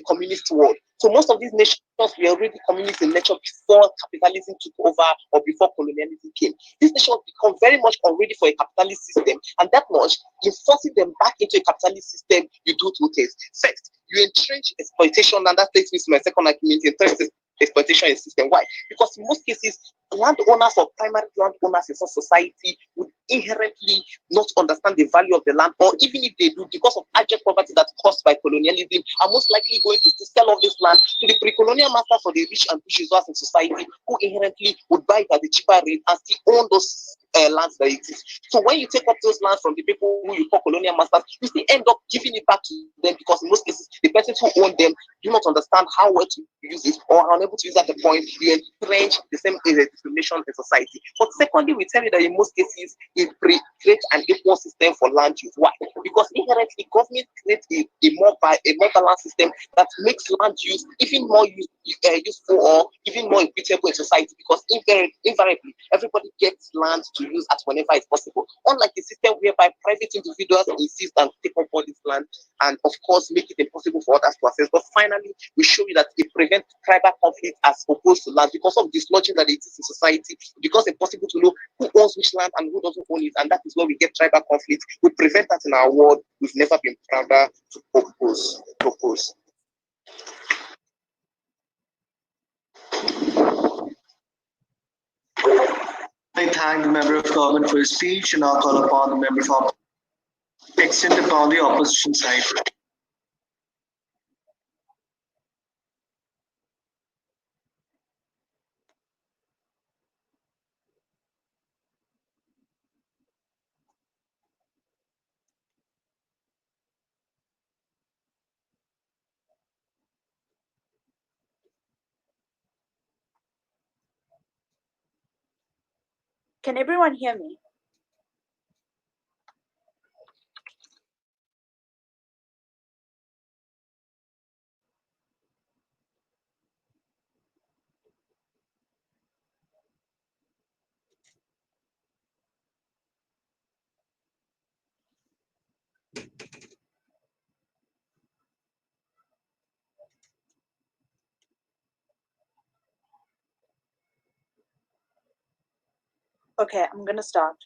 communist world. So most of these nations were already communist in nature before capitalism took over or before colonialism came. These nations become very much already for a capitalist system, and that much, in forcing them back into a capitalist system, you do two things. First, you entrench exploitation, and that takes me to my second argument, entrench exploitation in system. Why? Because in most cases, landowners or primary landowners in some society would inherently not understand the value of the land, or even if they do, because of abject poverty that's caused by colonialism, are most likely going to sell off this land to the pre-colonial masters or the rich and bourgeois in society, who inherently would buy it at the cheaper rate and still own those lands that exist. So when you take up those lands from the people who you call colonial masters, you still end up giving it back to them, because in most cases, the persons who own them do not understand how well to use it, or are unable to use at the point you entrench the same discrimination in society. But secondly, we tell you that in most cases, it creates an equal system for land use. Why? Because inherently, government creates a more balanced system that makes land use even more useful or even more equitable in society, because invariably, everybody gets land to use at whenever it's possible. Unlike the system whereby private individuals insist and take up all this land and, of course, make it impossible for others to access. But finally, we show you that it prevents tribal conflict as opposed to land, because of this logic that exists in society. Because it's impossible to know who owns which land and who doesn't own it, and that is where we get tribal conflict. We prevent that in our world. We've never been prouder to propose. I thank the member of government for his speech, and now call upon the member for extend upon the opposition side. Can everyone hear me? Okay, I'm gonna start.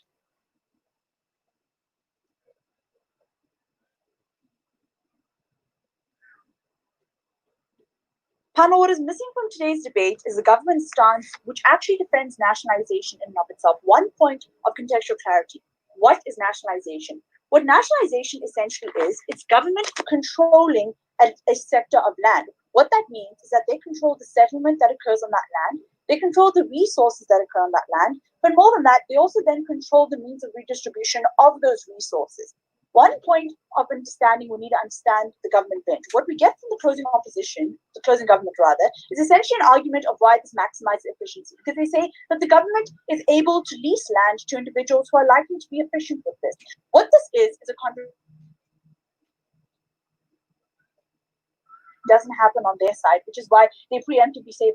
Panel, what is missing from today's debate is the government's stance, which actually defends nationalization in and of itself. One point of contextual clarity. What is nationalization? What nationalization essentially is, it's government controlling a sector of land. What that means is that they control the settlement that occurs on that land, They control the resources that occur on that land. But more than that, they also then control the means of redistribution of those resources. One point of understanding we need to understand the government bench. What we get from the closing opposition, the closing government rather, is essentially an argument of why this maximizes efficiency. Because they say that the government is able to lease land to individuals who are likely to be efficient with this. What this is a contradiction. Doesn't happen on their side, which is why they preemptively say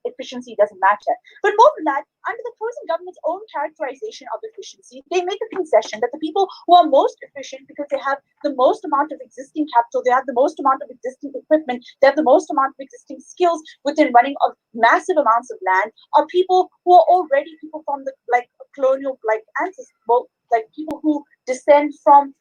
efficiency doesn't matter. But more than that, under the closing government's own characterization of efficiency, they make a concession that the people who are most efficient because they have the most amount of existing capital, they have the most amount of existing equipment, they have the most amount of existing skills within running of massive amounts of land, are people who are already people from the colonial ancestors, people who descend from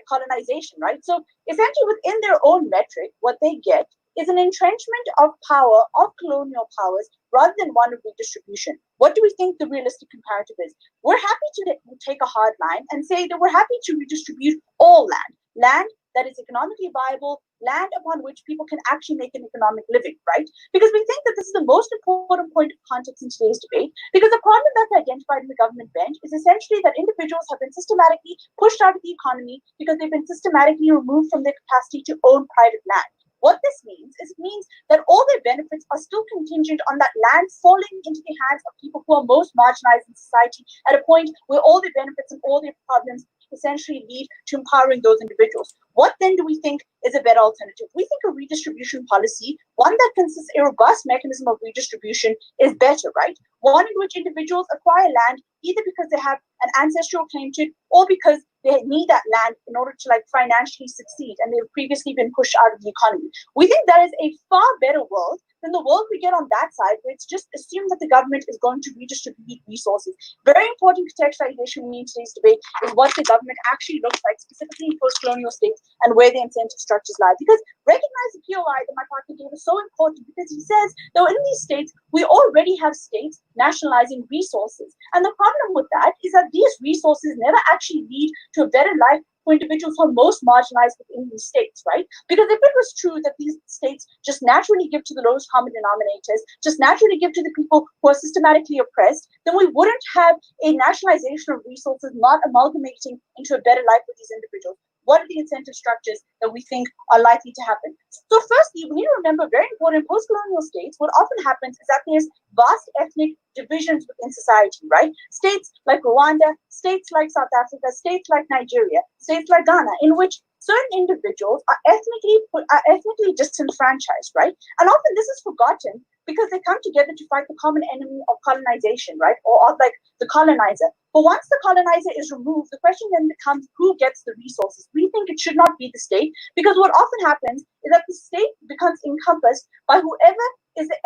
colonization, right? So essentially within their own metric, what they get is an entrenchment of power, of colonial powers, rather than one of redistribution. What do we think the realistic comparative is? We're happy to take a hard line and say that we're happy to redistribute all land that is economically viable, land upon which people can actually make an economic living, right? Because we think that this is the most important point of context in today's debate, because the problem that's identified in the government bench is essentially that individuals have been systematically pushed out of the economy because they've been systematically removed from their capacity to own private land. What this means is it means that all their benefits are still contingent on that land falling into the hands of people who are most marginalized in society at a point where all their benefits and all their problems essentially lead to empowering those individuals. What then do we think is a better alternative? We think a redistribution policy, one that consists a robust mechanism of redistribution, is better, right? One in which individuals acquire land either because they have an ancestral claim to it or because they need that land in order to financially succeed and they've previously been pushed out of the economy. We think that is a far better world than the world we get on that side, where it's just assumed that the government is going to redistribute resources. Very important contextualization we need in today's debate is what the government actually looks like, specifically in post-colonial states, and where the incentive structures lie. Because recognize the POI that my partner gave is so important, because he says that in these states, we already have states nationalizing resources. And the problem with that is that these resources never actually lead to a better life for individuals who are most marginalized within these states, right? Because if it was true that these states just naturally give to the lowest common denominators, just naturally give to the people who are systematically oppressed, then we wouldn't have a nationalization of resources not amalgamating into a better life for these individuals. What are the incentive structures that we think are likely to happen? So firstly, we need to remember, very important, in post-colonial states, what often happens is that there's vast ethnic divisions within society, right? States like Rwanda, states like South Africa, states like Nigeria, states like Ghana, in which certain individuals are ethnically disenfranchised, right? And often this is forgotten because they come together to fight the common enemy of colonization, right? Or of the colonizer. But once the colonizer is removed, the question then becomes who gets the resources. We think it should not be the state, because what often happens is that the state becomes encompassed by whoever is the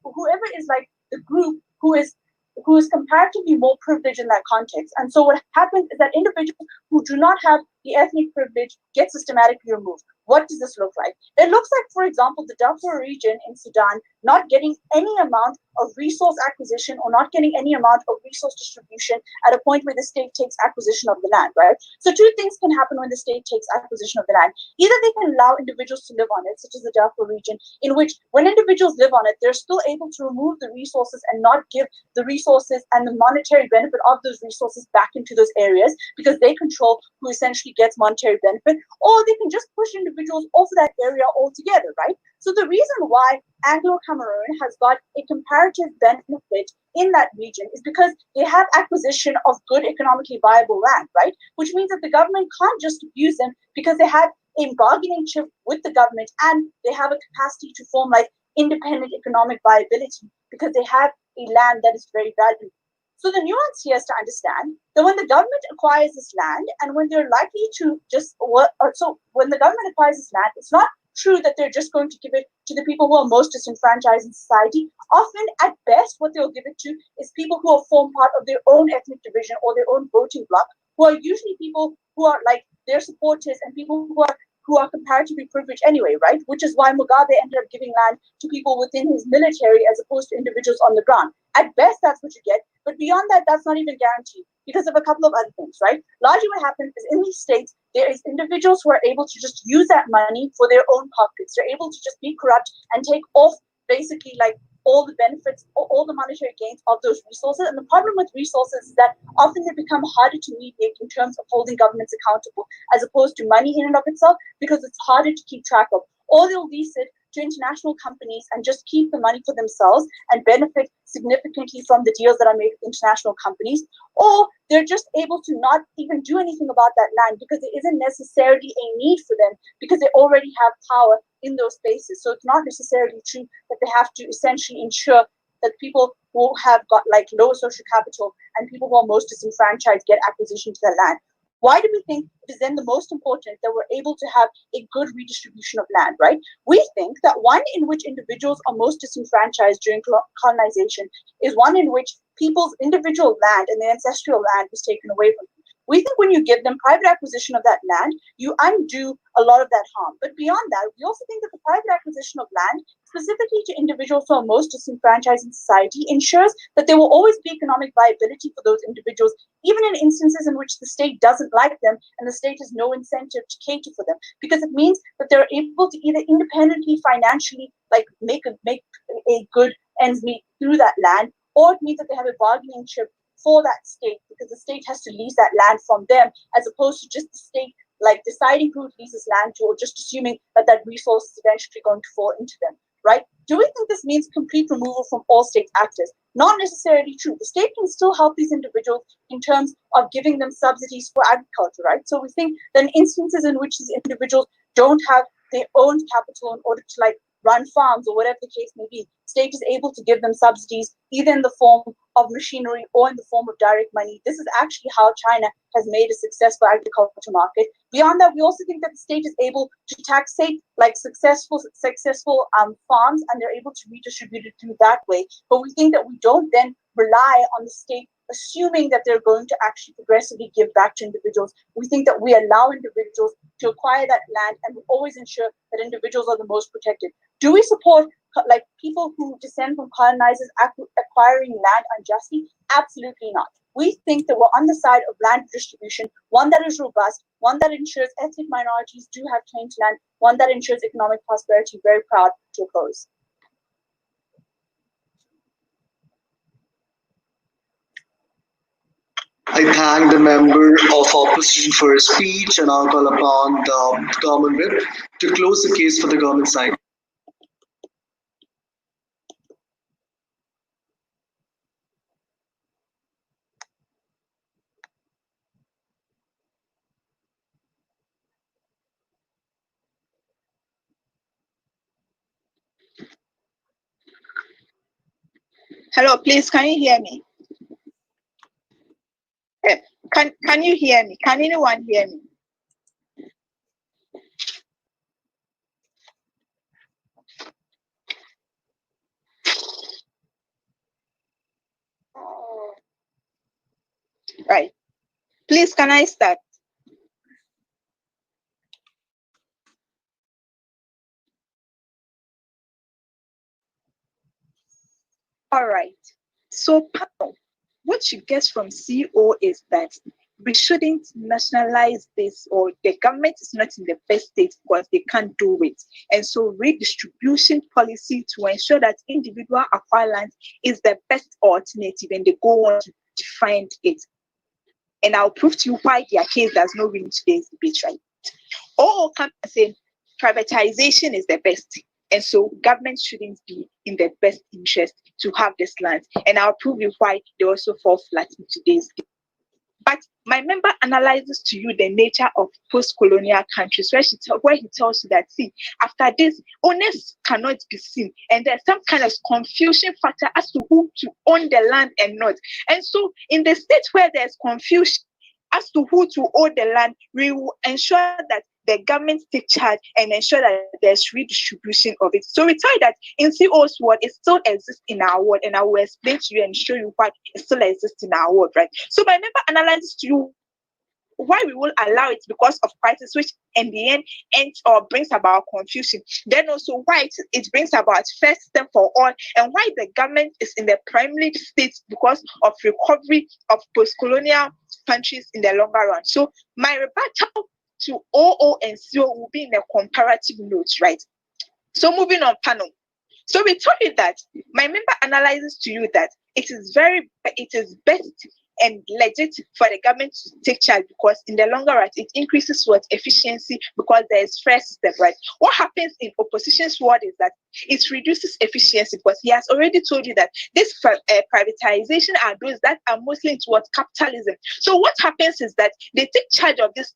whoever is the group who is comparatively more privileged in that context. And so what happens is that individuals who do not have the ethnic privilege get systematically removed. What does this look like? It looks like, for example, the Darfur region in Sudan not getting any amount of resource acquisition or not getting any amount of resource distribution at a point where the state takes acquisition of the land, right? So two things can happen when the state takes acquisition of the land. Either they can allow individuals to live on it, such as the Darfur region, in which when individuals live on it, they're still able to remove the resources and not give the resources and the monetary benefit of those resources back into those areas, because they control who essentially gets monetary benefit, or they can just push individuals off that area altogether, right? So the reason why Anglo-Cameroon has got a comparative benefit in that region is because they have acquisition of good economically viable land, right? Which means that the government can't just use them because they have a bargaining chip with the government and they have a capacity to form independent economic viability because they have a land that is very valuable. So the nuance here is to understand that when the government acquires this land and when they're likely to when the government acquires this land, it's not true that they're just going to give it to the people who are most disenfranchised in society. Often, at best, what they'll give it to is people who have formed part of their own ethnic division or their own voting bloc, who are usually people who are their supporters and people who are comparatively privileged anyway, right? Which is why Mugabe ended up giving land to people within his military as opposed to individuals on the ground. At best, that's what you get. But beyond that, that's not even guaranteed because of a couple of other things, right? Largely what happens is in these states, there is individuals who are able to just use that money for their own pockets. They're able to just be corrupt and take off basically all the benefits, all the monetary gains of those resources. And the problem with resources is that often they become harder to mediate in terms of holding governments accountable, as opposed to money in and of itself, because it's harder to keep track of. Or they'll lease it to international companies and just keep the money for themselves and benefit significantly from the deals that are made with international companies. Or they're just able to not even do anything about that land because there isn't necessarily a need for them, because they already have power in those spaces. So it's not necessarily true that they have to essentially ensure that people who have got like lower social capital and people who are most disenfranchised get acquisition to their land. Why do we think it is then the most important that we're able to have a good redistribution of land, right? We think that one in which individuals are most disenfranchised during colonization is one in which people's individual land and their ancestral land was taken away from them. We think when you give them private acquisition of that land, you undo a lot of that harm. But beyond that, we also think that the private acquisition of land, specifically to individuals who are most disenfranchised in society, ensures that there will always be economic viability for those individuals, even in instances in which the state doesn't like them and the state has no incentive to cater for them, because it means that they're able to either independently financially like make a good ends meet through that land, or it means that they have a bargaining chip for that state, because the state has to lease that land from them, as opposed to just the state like deciding who it leases land to, or just assuming that that resource is eventually going to fall into them, right? Do we think this means complete removal from all state actors? Not necessarily true. The state can still help these individuals in terms of giving them subsidies for agriculture, right? So we think that in instances in which these individuals don't have their own capital in order to like run farms or whatever the case may be, state is able to give them subsidies either in the form of machinery or in the form of direct money. This is actually how China has made a successful agriculture market. Beyond that, we also think that the state is able to taxate like successful farms, and they're able to redistribute it through that way. But we think that we don't then rely on the state assuming that they're going to actually progressively give back to individuals. We think that we allow individuals to acquire that land, and we always ensure that individuals are the most protected. Do we support like people who descend from colonizers acquiring land unjustly? Absolutely not. We think that we're on the side of land distribution, one that is robust, one that ensures ethnic minorities do have claim to land, one that ensures economic prosperity. Very proud to oppose. I thank the member of opposition for his speech, and I'll call upon the government whip to close the case for the government side. Hello, please, can you hear me? Can you hear me? Can anyone hear me? Right. Please, can I start? All right. So, what you get from CEO is that we shouldn't nationalize this, or the government is not in the best state because they can't do it. And so redistribution policy to ensure that individual acquire land is the best alternative, and they go on to define it. And I'll prove to you why their case does not win today's debate, right? All come saying privatization is the best. And so government shouldn't be in the best interest to have this land. And I'll prove you why they also fall flat in today's debate. But my member analyzes to you the nature of post-colonial countries, where he tells you that, see, after this, owners cannot be seen. And there's some kind of confusion factor as to who to own the land and not. And so in the states where there's confusion as to who to own the land, we will ensure that the government take charge and ensure that there's redistribution of it. So we tell you that in CO's world, it still exists in our world, and I will explain to you and show you why it still exists in our world, right? So my member analyzes to you why we will allow it because of crisis, which in the end ends or brings about confusion. Then also why it brings about fair system for all, and why the government is in the primary state because of recovery of post-colonial countries in the longer run. So my rebuttal to OO and CO will be in a comparative note, right? So moving on, panel. So we told you that my member analyzes to you that it is best and legit for the government to take charge, because in the longer run it increases what efficiency, because there is fair system, right? What happens in opposition's word is that it reduces efficiency, because he has already told you that this privatization are those that are mostly towards capitalism. So what happens is that they take charge of this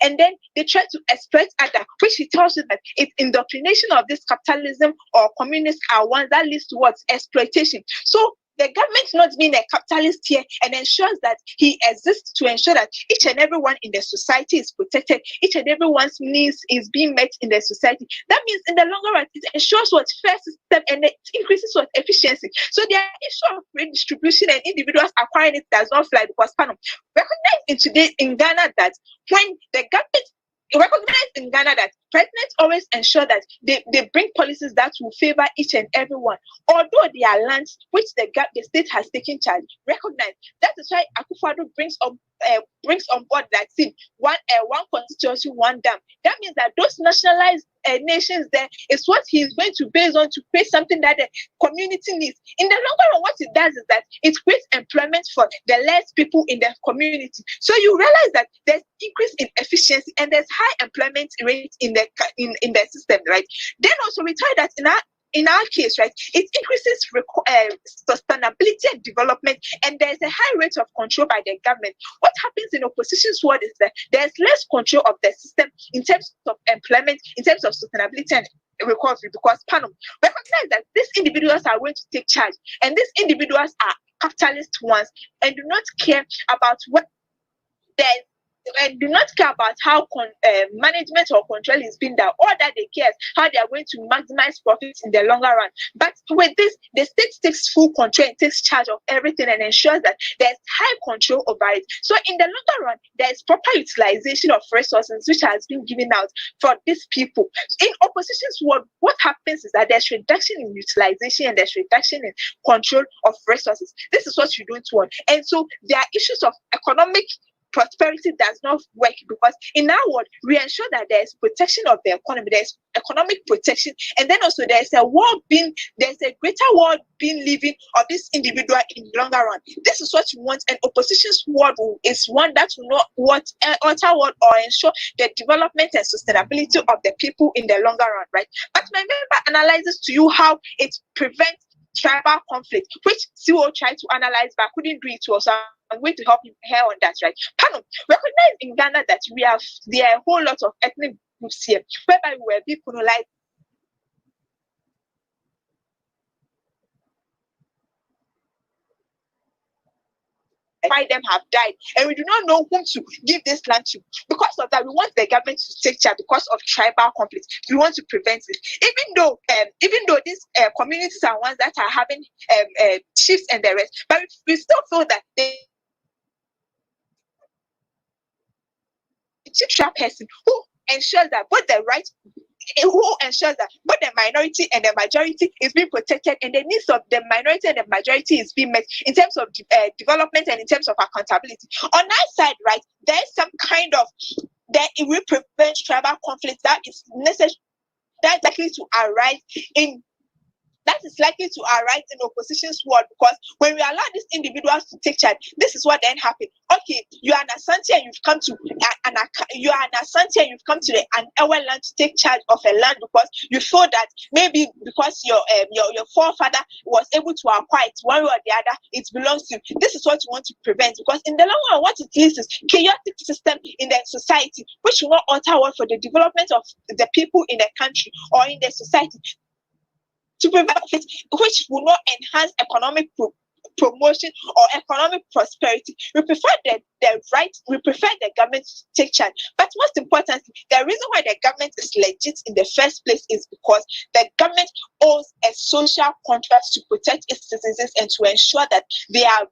and then they try to exploit other, which he tells you that it's indoctrination of this capitalism or communists are ones that leads towards exploitation. So the government not being a capitalist here and ensures that he exists to ensure that each and everyone in the society is protected, each and everyone's needs is being met in the society. That means in the longer run, it ensures what fair system and it increases what efficiency. So the issue of redistribution and individuals acquiring it does not fly, because recognize in today in Ghana that when the government recognize in Ghana that presidents always ensure that they bring policies that will favor each and everyone, although there are lands which the state has taken charge. Recognize that is why Akufo-Addo brings on board that thing, one constituency, one dam. That means that those nationalized nations there is what he is going to base on to create something that the community needs. In the longer run, what it does is that it creates employment for the less people in the community. So you realize that there's increase in efficiency and there's high employment rate in the system, right? Then also we try that in our case, right, it increases sustainability and development, and there's a high rate of control by the government. What happens in opposition's world is that there's less control of the system in terms of employment, in terms of sustainability and recovery, because recognize that these individuals are going to take charge, and these individuals are capitalist ones and do not care about what there's and do not care about how management or control is being done. All that they care is how they are going to maximize profits in the longer run. But with this, the state takes full control and takes charge of everything and ensures that there's high control over it. So in the longer run, there is proper utilization of resources which has been given out for these people. In opposition's world, what happens is that there's reduction in utilization and there's reduction in control of resources. This is what you don't want. And so there are issues of economic prosperity does not work, because in our world we ensure that there is protection of the economy, there's economic protection, and then also there's a greater world being living of this individual in the longer run. This is what you want, and opposition's world is one that will not alter world or ensure the development and sustainability of the people in the longer run, right? But my member analyzes to you how it prevents tribal conflict, which CEO tried to analyze but couldn't do it to us. I'm going to help you here on that, right? Panel, recognize in Ghana that there are a whole lot of ethnic groups here, whereby we were being colonized. Why them have died, and we do not know whom to give this land to. Because of that, we want the government to take charge because of tribal conflict. We want to prevent it. Even though these communities are ones that are having chiefs and the rest, but we still feel that the chief person who ensures that both the minority and the majority is being protected, and the needs of the minority and the majority is being met in terms of development and in terms of accountability. On that side, right, there is some kind of that it will prevent tribal conflict that is necessary, that's likely to arise in opposition's world, because when we allow these individuals to take charge, this is what then happens. Okay, you are an Asante and you've come to an Ewe land to take charge of a land because you feel that maybe because your forefather was able to acquire it one way or the other, it belongs to you. This is what you want to prevent, because in the long run, what it is chaotic system in the society, which will not alter what for the development of the people in the country or in the society, to prevent it, which will not enhance economic promotion or economic prosperity. We prefer the government to take charge. But most importantly, the reason why the government is legit in the first place is because the government owns a social contract to protect its citizens and to ensure that they are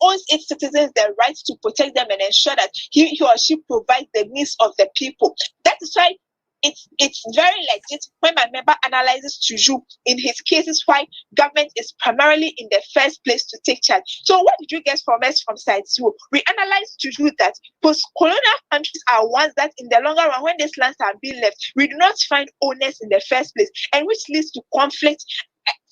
owns its citizens the right to protect them and ensure that he or she provides the needs of the people. That is why it's very legit when my member analyzes Tuju in his cases why government is primarily in the first place to take charge. So what did you get from us from side 2? We analyzed Tuju that post-colonial countries are ones that in the longer run, when these lands are being left, we do not find owners in the first place, and which leads to conflict,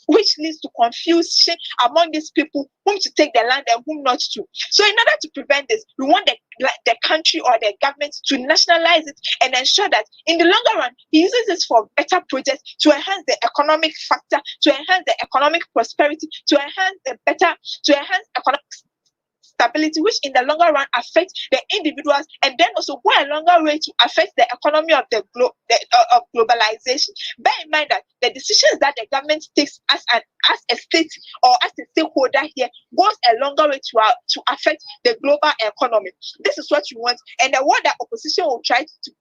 which leads to confusion among these people whom to take the land and whom not to. So in order to prevent this, we want the country or the government to nationalize it and ensure that in the longer run, he uses this for better projects to enhance the economic factor, to enhance the economic prosperity, to enhance economic stability, which in the longer run affects the individuals and then also go a longer way to affect the economy of the of globalization. Bear in mind that the decisions that the government takes as a state or as a stakeholder here goes a longer way to affect the global economy. This is what you want, and the word that opposition will try to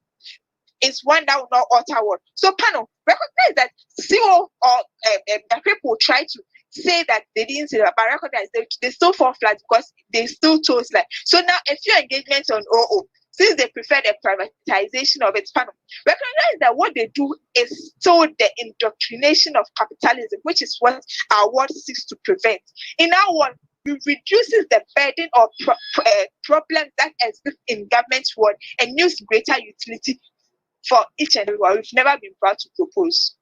is one that will not alter word. So panel, recognize that CO or the people try to say that they didn't say that, but recognize they still fall flat because they still chose like. So now a few engagements on OO, since they prefer the privatization of its panel, recognize that what they do is still the indoctrination of capitalism, which is what our word seeks to prevent. In our word, it reduces the burden or problems that exist in government world and use greater utility for each and every one. We've never been proud to propose.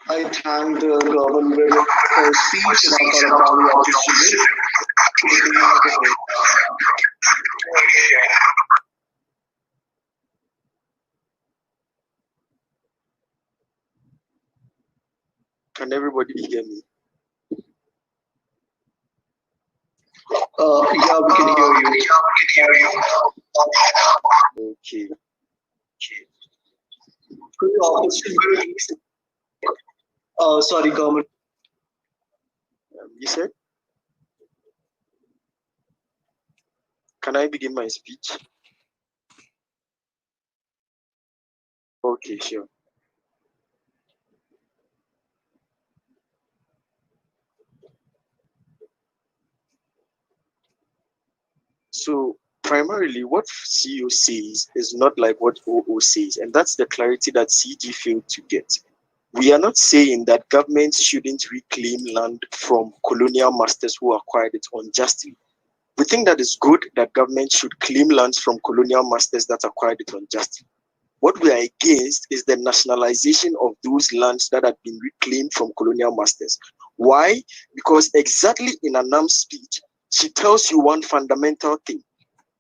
I thank the government for his speech and I thought about the opportunity. Can everybody hear me? Yeah, we can hear you. Okay. Sorry, government. You said? Can I begin my speech? Okay, sure. So primarily what CEO says is not like what OO says, and that's the clarity that CG failed to get. We are not saying that governments shouldn't reclaim land from colonial masters who acquired it unjustly. We think that it's good that governments should claim lands from colonial masters that acquired it unjustly. What we are against is the nationalization of those lands that have been reclaimed from colonial masters. Why? Because exactly in Anam's speech, she tells you one fundamental thing.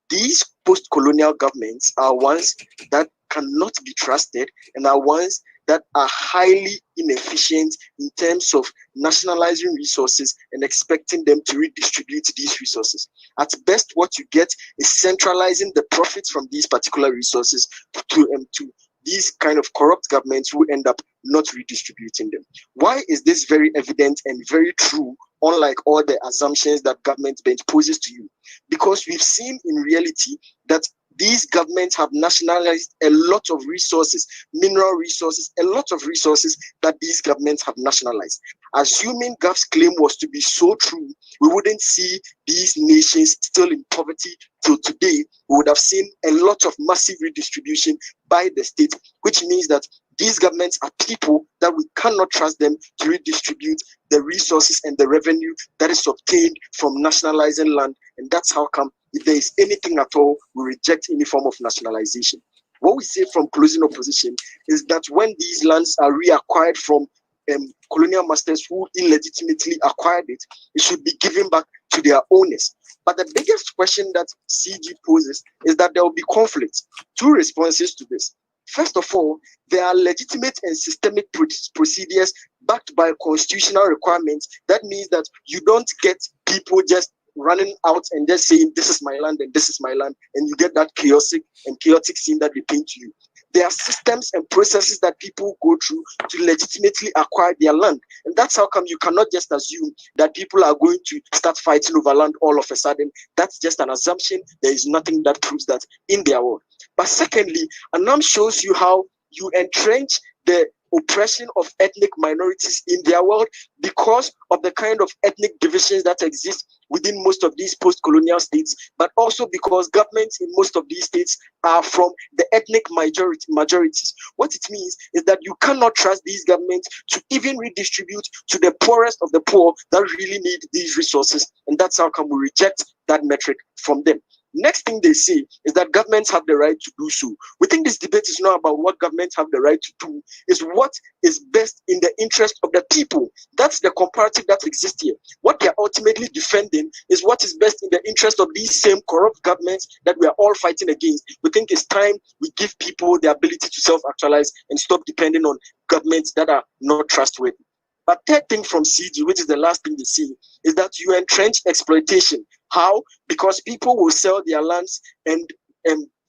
These post-colonial governments are ones that cannot be trusted and are ones that are highly inefficient in terms of nationalizing resources and expecting them to redistribute these resources. At best, what you get is centralizing the profits from these particular resources to these kind of corrupt governments who end up not redistributing them. Why is this very evident and very true, unlike all the assumptions that government bench poses to you? Because we've seen in reality that these governments have nationalized a lot of resources, mineral resources, a lot of resources that these governments have nationalized. Assuming Gaf's claim was to be so true, we wouldn't see these nations still in poverty till today. We would have seen a lot of massive redistribution by the state, which means that these governments are people that we cannot trust them to redistribute the resources and the revenue that is obtained from nationalizing land. And that's how come, if there is anything at all, we reject any form of nationalization. What we say from closing opposition is that when these lands are reacquired from colonial masters who illegitimately acquired it, it should be given back to their owners. But the biggest question that CG poses is that there will be conflict. Two responses to this. First of all, there are legitimate and systemic procedures backed by constitutional requirements. That means that you don't get people just running out and just saying, this is my land and this is my land, and you get that chaotic scene that they paint to you. There are systems and processes that people go through to legitimately acquire their land. And that's how come you cannot just assume that people are going to start fighting over land all of a sudden. That's just an assumption. There is nothing that proves that in their world. But secondly, Anam shows you how you entrench the oppression of ethnic minorities in their world because of the kind of ethnic divisions that exist within most of these post-colonial states, but also because governments in most of these states are from the ethnic majorities. What it means is that you cannot trust these governments to even redistribute to the poorest of the poor that really need these resources, and that's how come we reject that metric from them. Next thing they say is that governments have the right to do so. We think this debate is not about what governments have the right to do, it's what is best in the interest of the people. That's the comparative that exists here. What they are ultimately defending is what is best in the interest of these same corrupt governments that we are all fighting against. We think it's time we give people the ability to self-actualize and stop depending on governments that are not trustworthy. But third thing from CG, which is the last thing they see, is that you entrench exploitation. How? Because people will sell their lands and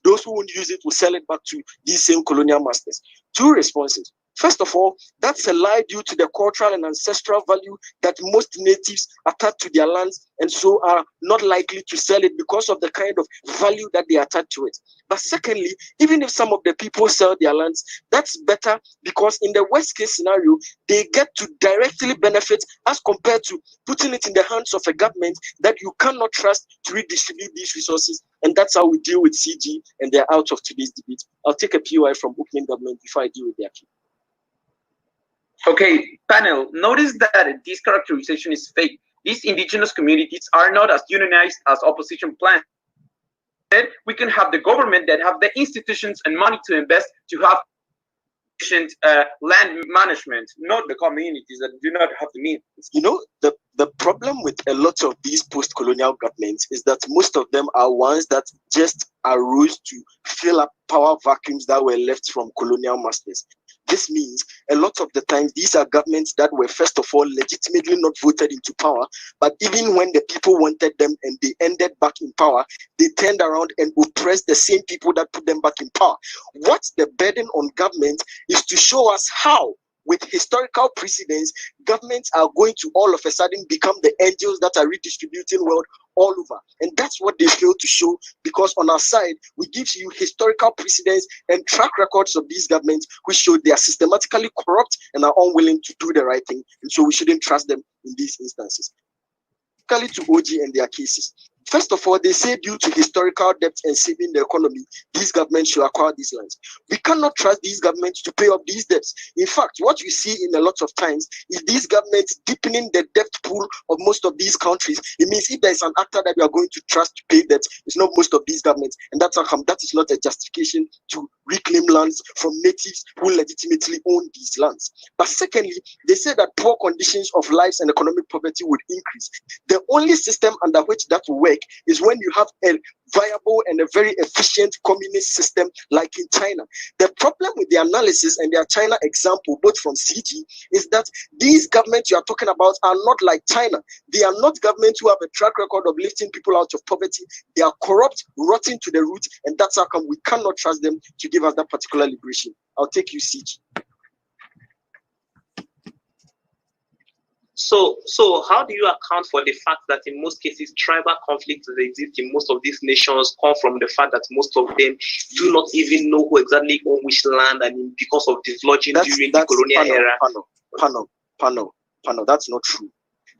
those who won't use it will sell it back to these same colonial masters. Two responses. First of all, that's a lie due to the cultural and ancestral value that most natives attach to their lands and so are not likely to sell it because of the kind of value that they attach to it. But secondly, even if some of the people sell their lands, that's better because in the worst case scenario, they get to directly benefit as compared to putting it in the hands of a government that you cannot trust to redistribute these resources. And that's how we deal with CG, and they're out of today's debate. I'll take a POI from opening government before I deal with their key. Okay, panel, notice that this characterization is fake. These indigenous communities are not as unionized as opposition plans. Instead, we can have the government that have the institutions and money to invest to have efficient land management, not the communities that do not have the means. You know, the problem with a lot of these post-colonial governments is that most of them are ones that just arose to fill up power vacuums that were left from colonial masters. This means a lot of the times these are governments that were first of all legitimately not voted into power, but even when the people wanted them and they ended back in power, they turned around and oppressed the same people that put them back in power. What's the burden on government is to show us how, with historical precedents, governments are going to all of a sudden become the angels that are redistributing wealth all over. And that's what they fail to show, because on our side, we give you historical precedents and track records of these governments which show they are systematically corrupt and are unwilling to do the right thing. And so we shouldn't trust them in these instances. To OG and their cases. First of all, they say due to historical debt and saving the economy, these governments should acquire these lands. We cannot trust these governments to pay off these debts. In fact, what you see in a lot of times is these governments deepening the debt pool of most of these countries. It means if there is an actor that we are going to trust to pay debts, it's not most of these governments. And that's how come that is not a justification to reclaim lands from natives who legitimately own these lands. But secondly, they say that poor conditions of lives and economic poverty would increase. The only system under which that will work is when you have a viable and a very efficient communist system like in China. The problem with the analysis and their China example, both from CG, is that these governments you are talking about are not like China. They are not governments who have a track record of lifting people out of poverty. They are corrupt, rotten to the root, and that's how come we cannot trust them to give us that particular liberation. I'll take you, CG. So how do you account for the fact that in most cases tribal conflicts that exist in most of these nations come from the fact that most of them do not even know who exactly own which land, and because of dislodging during the colonial era? Panel, that's not true.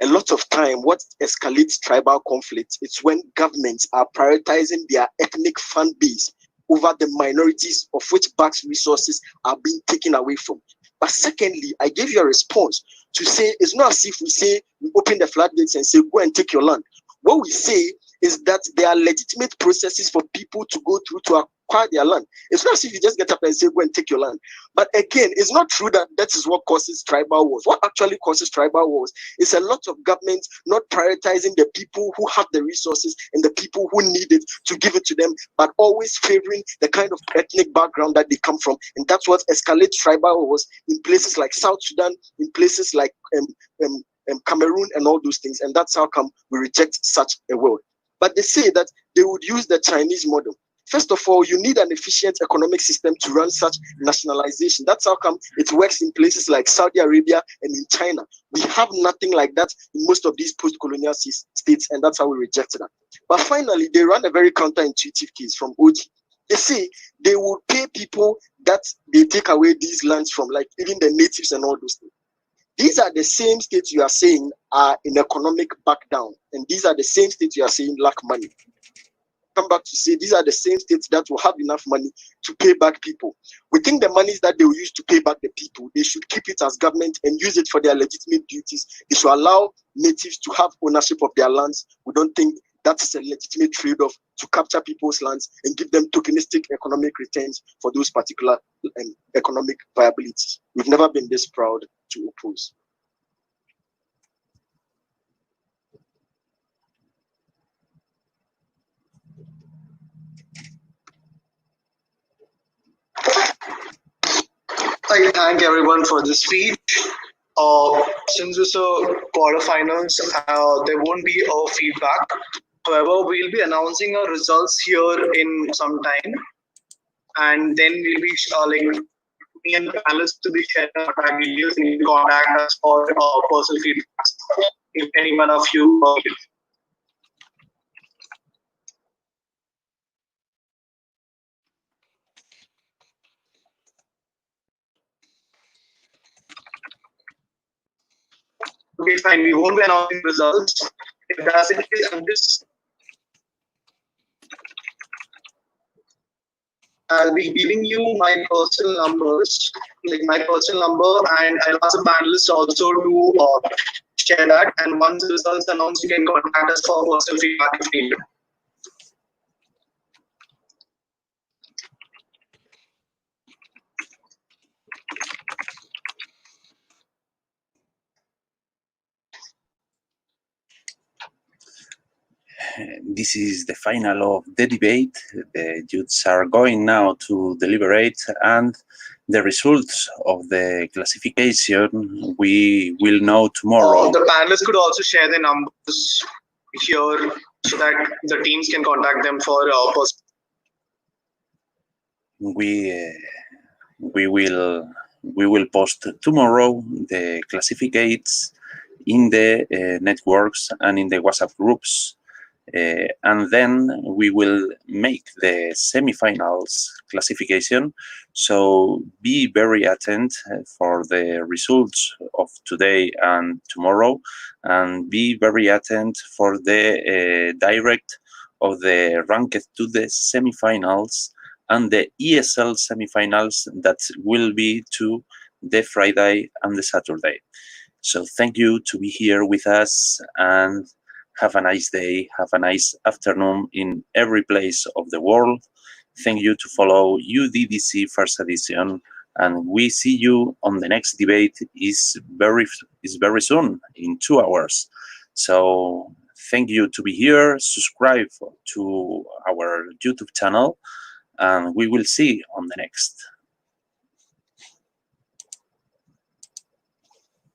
A lot of time, what escalates tribal conflict is when governments are prioritizing their ethnic fan base over the minorities of which vast resources are being taken away from. But secondly, I gave you a response to say it's not as if we say we open the floodgates and say go and take your land. What we say is that there are legitimate processes for people to go through to acquire their land. It's not as if you just get up and say go and take your land. But again, it's not true that that is what causes tribal wars. What actually causes tribal wars is a lot of governments not prioritizing the people who have the resources and the people who need it to give it to them, but always favoring the kind of ethnic background that they come from. And that's what escalates tribal wars in places like South Sudan, in places like Cameroon and all those things. And that's how come we reject such a world. But they say that they would use the Chinese model. First of all, you need an efficient economic system to run such nationalization. That's how come it works in places like Saudi Arabia and in China. We have nothing like that in most of these post-colonial states, and that's how we reject that. But finally, they run a very counterintuitive case from OG. They say they will pay people that they take away these lands from, like even the natives and all those things. These are the same states you are saying are in economic backdown, and these are the same states you are saying lack money. Come back to say these are the same states that will have enough money to pay back people. We think the monies that they will use to pay back the people, they should keep it as government and use it for their legitimate duties. They should allow natives to have ownership of their lands. We don't think that is a legitimate trade-off to capture people's lands and give them tokenistic economic returns for those particular economic viabilities. We've never been this proud to oppose. I thank everyone for the speech. Since it's a quarterfinals, there won't be a feedback. However, we'll be announcing our results here in some time, and then we'll be like me and the panelists to be sharing our contact details. You can contact us for personal feedback if any one of you. Okay, fine. We won't be announcing results. If that's the case, I'll be giving you my personal numbers, like my personal number, and I'll ask the panelists also to share that. And once the results are announced, you can contact us for personal feedback if needed. This is the final of the debate. The judges are going now to deliberate, and the results of the classification we will know tomorrow. The panelists could also share their numbers here so that the teams can contact them for personal. We will post tomorrow the classificates in the networks and in the WhatsApp groups. And then we will make the semifinals classification. So be very attentive for the results of today and tomorrow, and be very attentive for the direct of the ranked to the semifinals and the ESL semifinals that will be to the Friday and the Saturday. So thank you to be here with us, and have a nice day, have a nice afternoon in every place of the world. Thank you to follow UDDC first edition, and we see you on the next debate is very soon, in 2 hours. So thank you to be here, subscribe to our YouTube channel, and we will see on the next.